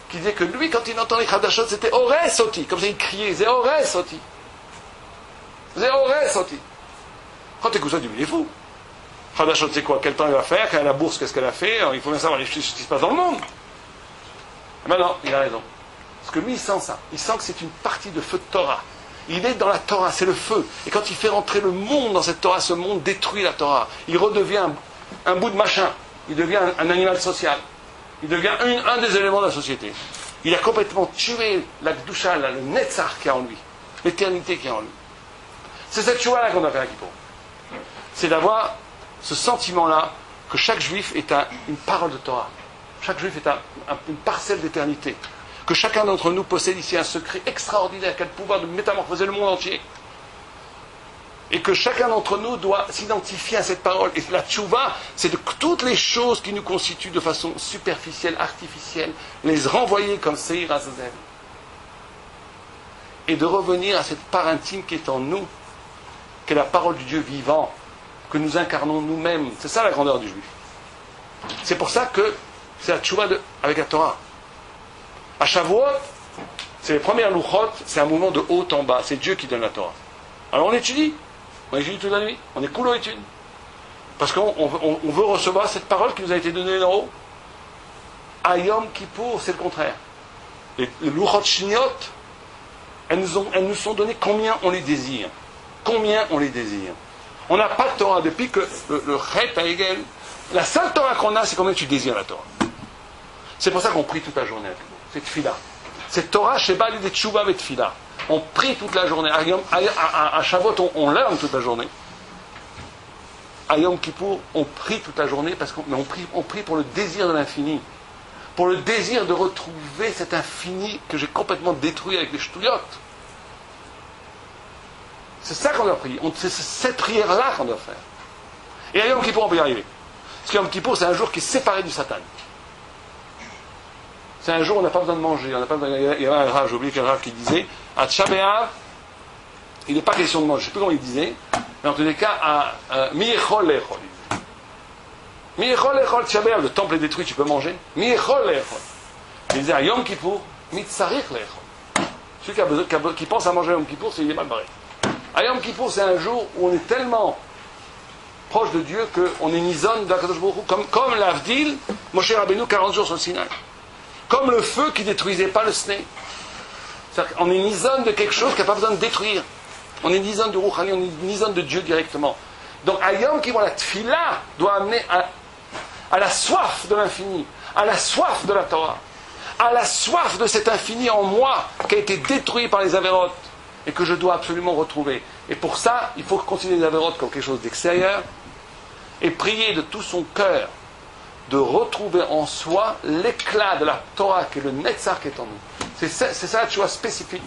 S2: qui disait que lui, quand il entendait les Khadashot, c'était Ores Soti. Comme ça, il criait, c'est Ores Soti. C'est Ores Soti. Quand tu écoutes ça, tu dis, il est fou. Khadashot, c'est quoi? Quel temps il va faire? Quelle est la bourse? Qu'est-ce qu'elle a fait? Alors, il faut bien savoir ce qui se passe dans le monde. Mais non, il a raison. Parce que lui, il sent ça. Il sent que c'est une partie de feu de Torah. Il est dans la Torah, c'est le feu. Et quand il fait rentrer le monde dans cette Torah, ce monde détruit la Torah. Il redevient un bout de machin. Il devient un animal social. Il devient un des éléments de la société. Il a complètement tué la Gdusha, le Netzach qui est en lui. L'éternité qui est en lui. C'est cette Shua-là qu'on a fait à Kippour. C'est d'avoir ce sentiment-là que chaque juif est une parole de Torah. Chaque juif est une parcelle d'éternité. Que chacun d'entre nous possède ici un secret extraordinaire qui a le pouvoir de métamorphoser le monde entier. Et que chacun d'entre nous doit s'identifier à cette parole. Et la tchouva, c'est de toutes les choses qui nous constituent de façon superficielle, artificielle, les renvoyer comme Seir Azazel. Et de revenir à cette part intime qui est en nous, qui est la parole du Dieu vivant, que nous incarnons nous-mêmes. C'est ça la grandeur du juif. C'est pour ça que c'est la tchouva avec la Torah. À Shavuot, c'est les premières louchot, c'est un mouvement de haut en bas. C'est Dieu qui donne la Torah. Alors on étudie. On étudie toute la nuit. On est cool aux études. Parce qu'on veut recevoir cette parole qui nous a été donnée d'en haut. À Yom Kippour, c'est le contraire. Les Luchot Shniot, elles nous sont données combien on les désire. Combien on les désire. On n'a pas de Torah. Depuis que le Chet Hegel, la seule Torah qu'on a, c'est combien tu désires la Torah. C'est pour ça qu'on prie toute la journée. C'est Tfila. C'est Torah, Sheba, Lidé Tchouva, et Tfila. On prie toute la journée. À Shavuot, on learn toute la journée. À Yom Kippour, on prie toute la journée, on prie pour le désir de l'infini. Pour le désir de retrouver cet infini que j'ai complètement détruit avec les ch'touillottes. C'est ça qu'on doit prier. C'est cette prière-là qu'on doit faire. Et à Yom Kippour, on peut y arriver. Parce que Yom Kippour, c'est un jour qui est séparé du Satan. C'est un jour où on n'a pas besoin de manger. Il y avait un rave, j'ai oublié quel rave qui disait, à Tcha B'Av, il n'est pas question de manger. Je ne sais plus comment il disait, mais en tous les cas, à Mi-Echol L'Echol. Mi-Echol L'Echol, Tcha B'Av, le temple est détruit, tu peux manger. Mi-Echol L'Echol. Il disait à Yom Kippour, Mi-Tsarich L'Echol. Celui qui pense à manger à Yom Kippour, il est mal barré. À Yom Kippour, c'est un jour où on est tellement proche de Dieu qu'on est nizon d'Akadosh Baruch Hu, comme l'Avdil, Moshe Rabbeinu, 40 jours sur le Sinaï. Comme le feu qui ne détruisait pas le Sné. On est nizon de quelque chose qui n'a pas besoin de détruire. On est nizon de Rouhani, on est nizon de Dieu directement. Donc à Yom Kippour, la Tfila doit amener à la soif de l'infini, à la soif de la Torah, à la soif de cet infini en moi qui a été détruit par les avérotes et que je dois absolument retrouver. Et pour ça, il faut considérer les avérotes comme quelque chose d'extérieur et prier de tout son cœur de retrouver en soi l'éclat de la Torah qui est le Netzach qui est en nous. C'est ça la tchouva spécifique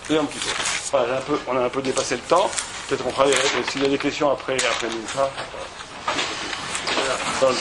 S2: de Yom Kippour. Voilà, on a un peu dépassé le temps. Peut-être qu'on fera, s'il y a des questions après Mincha. Voilà.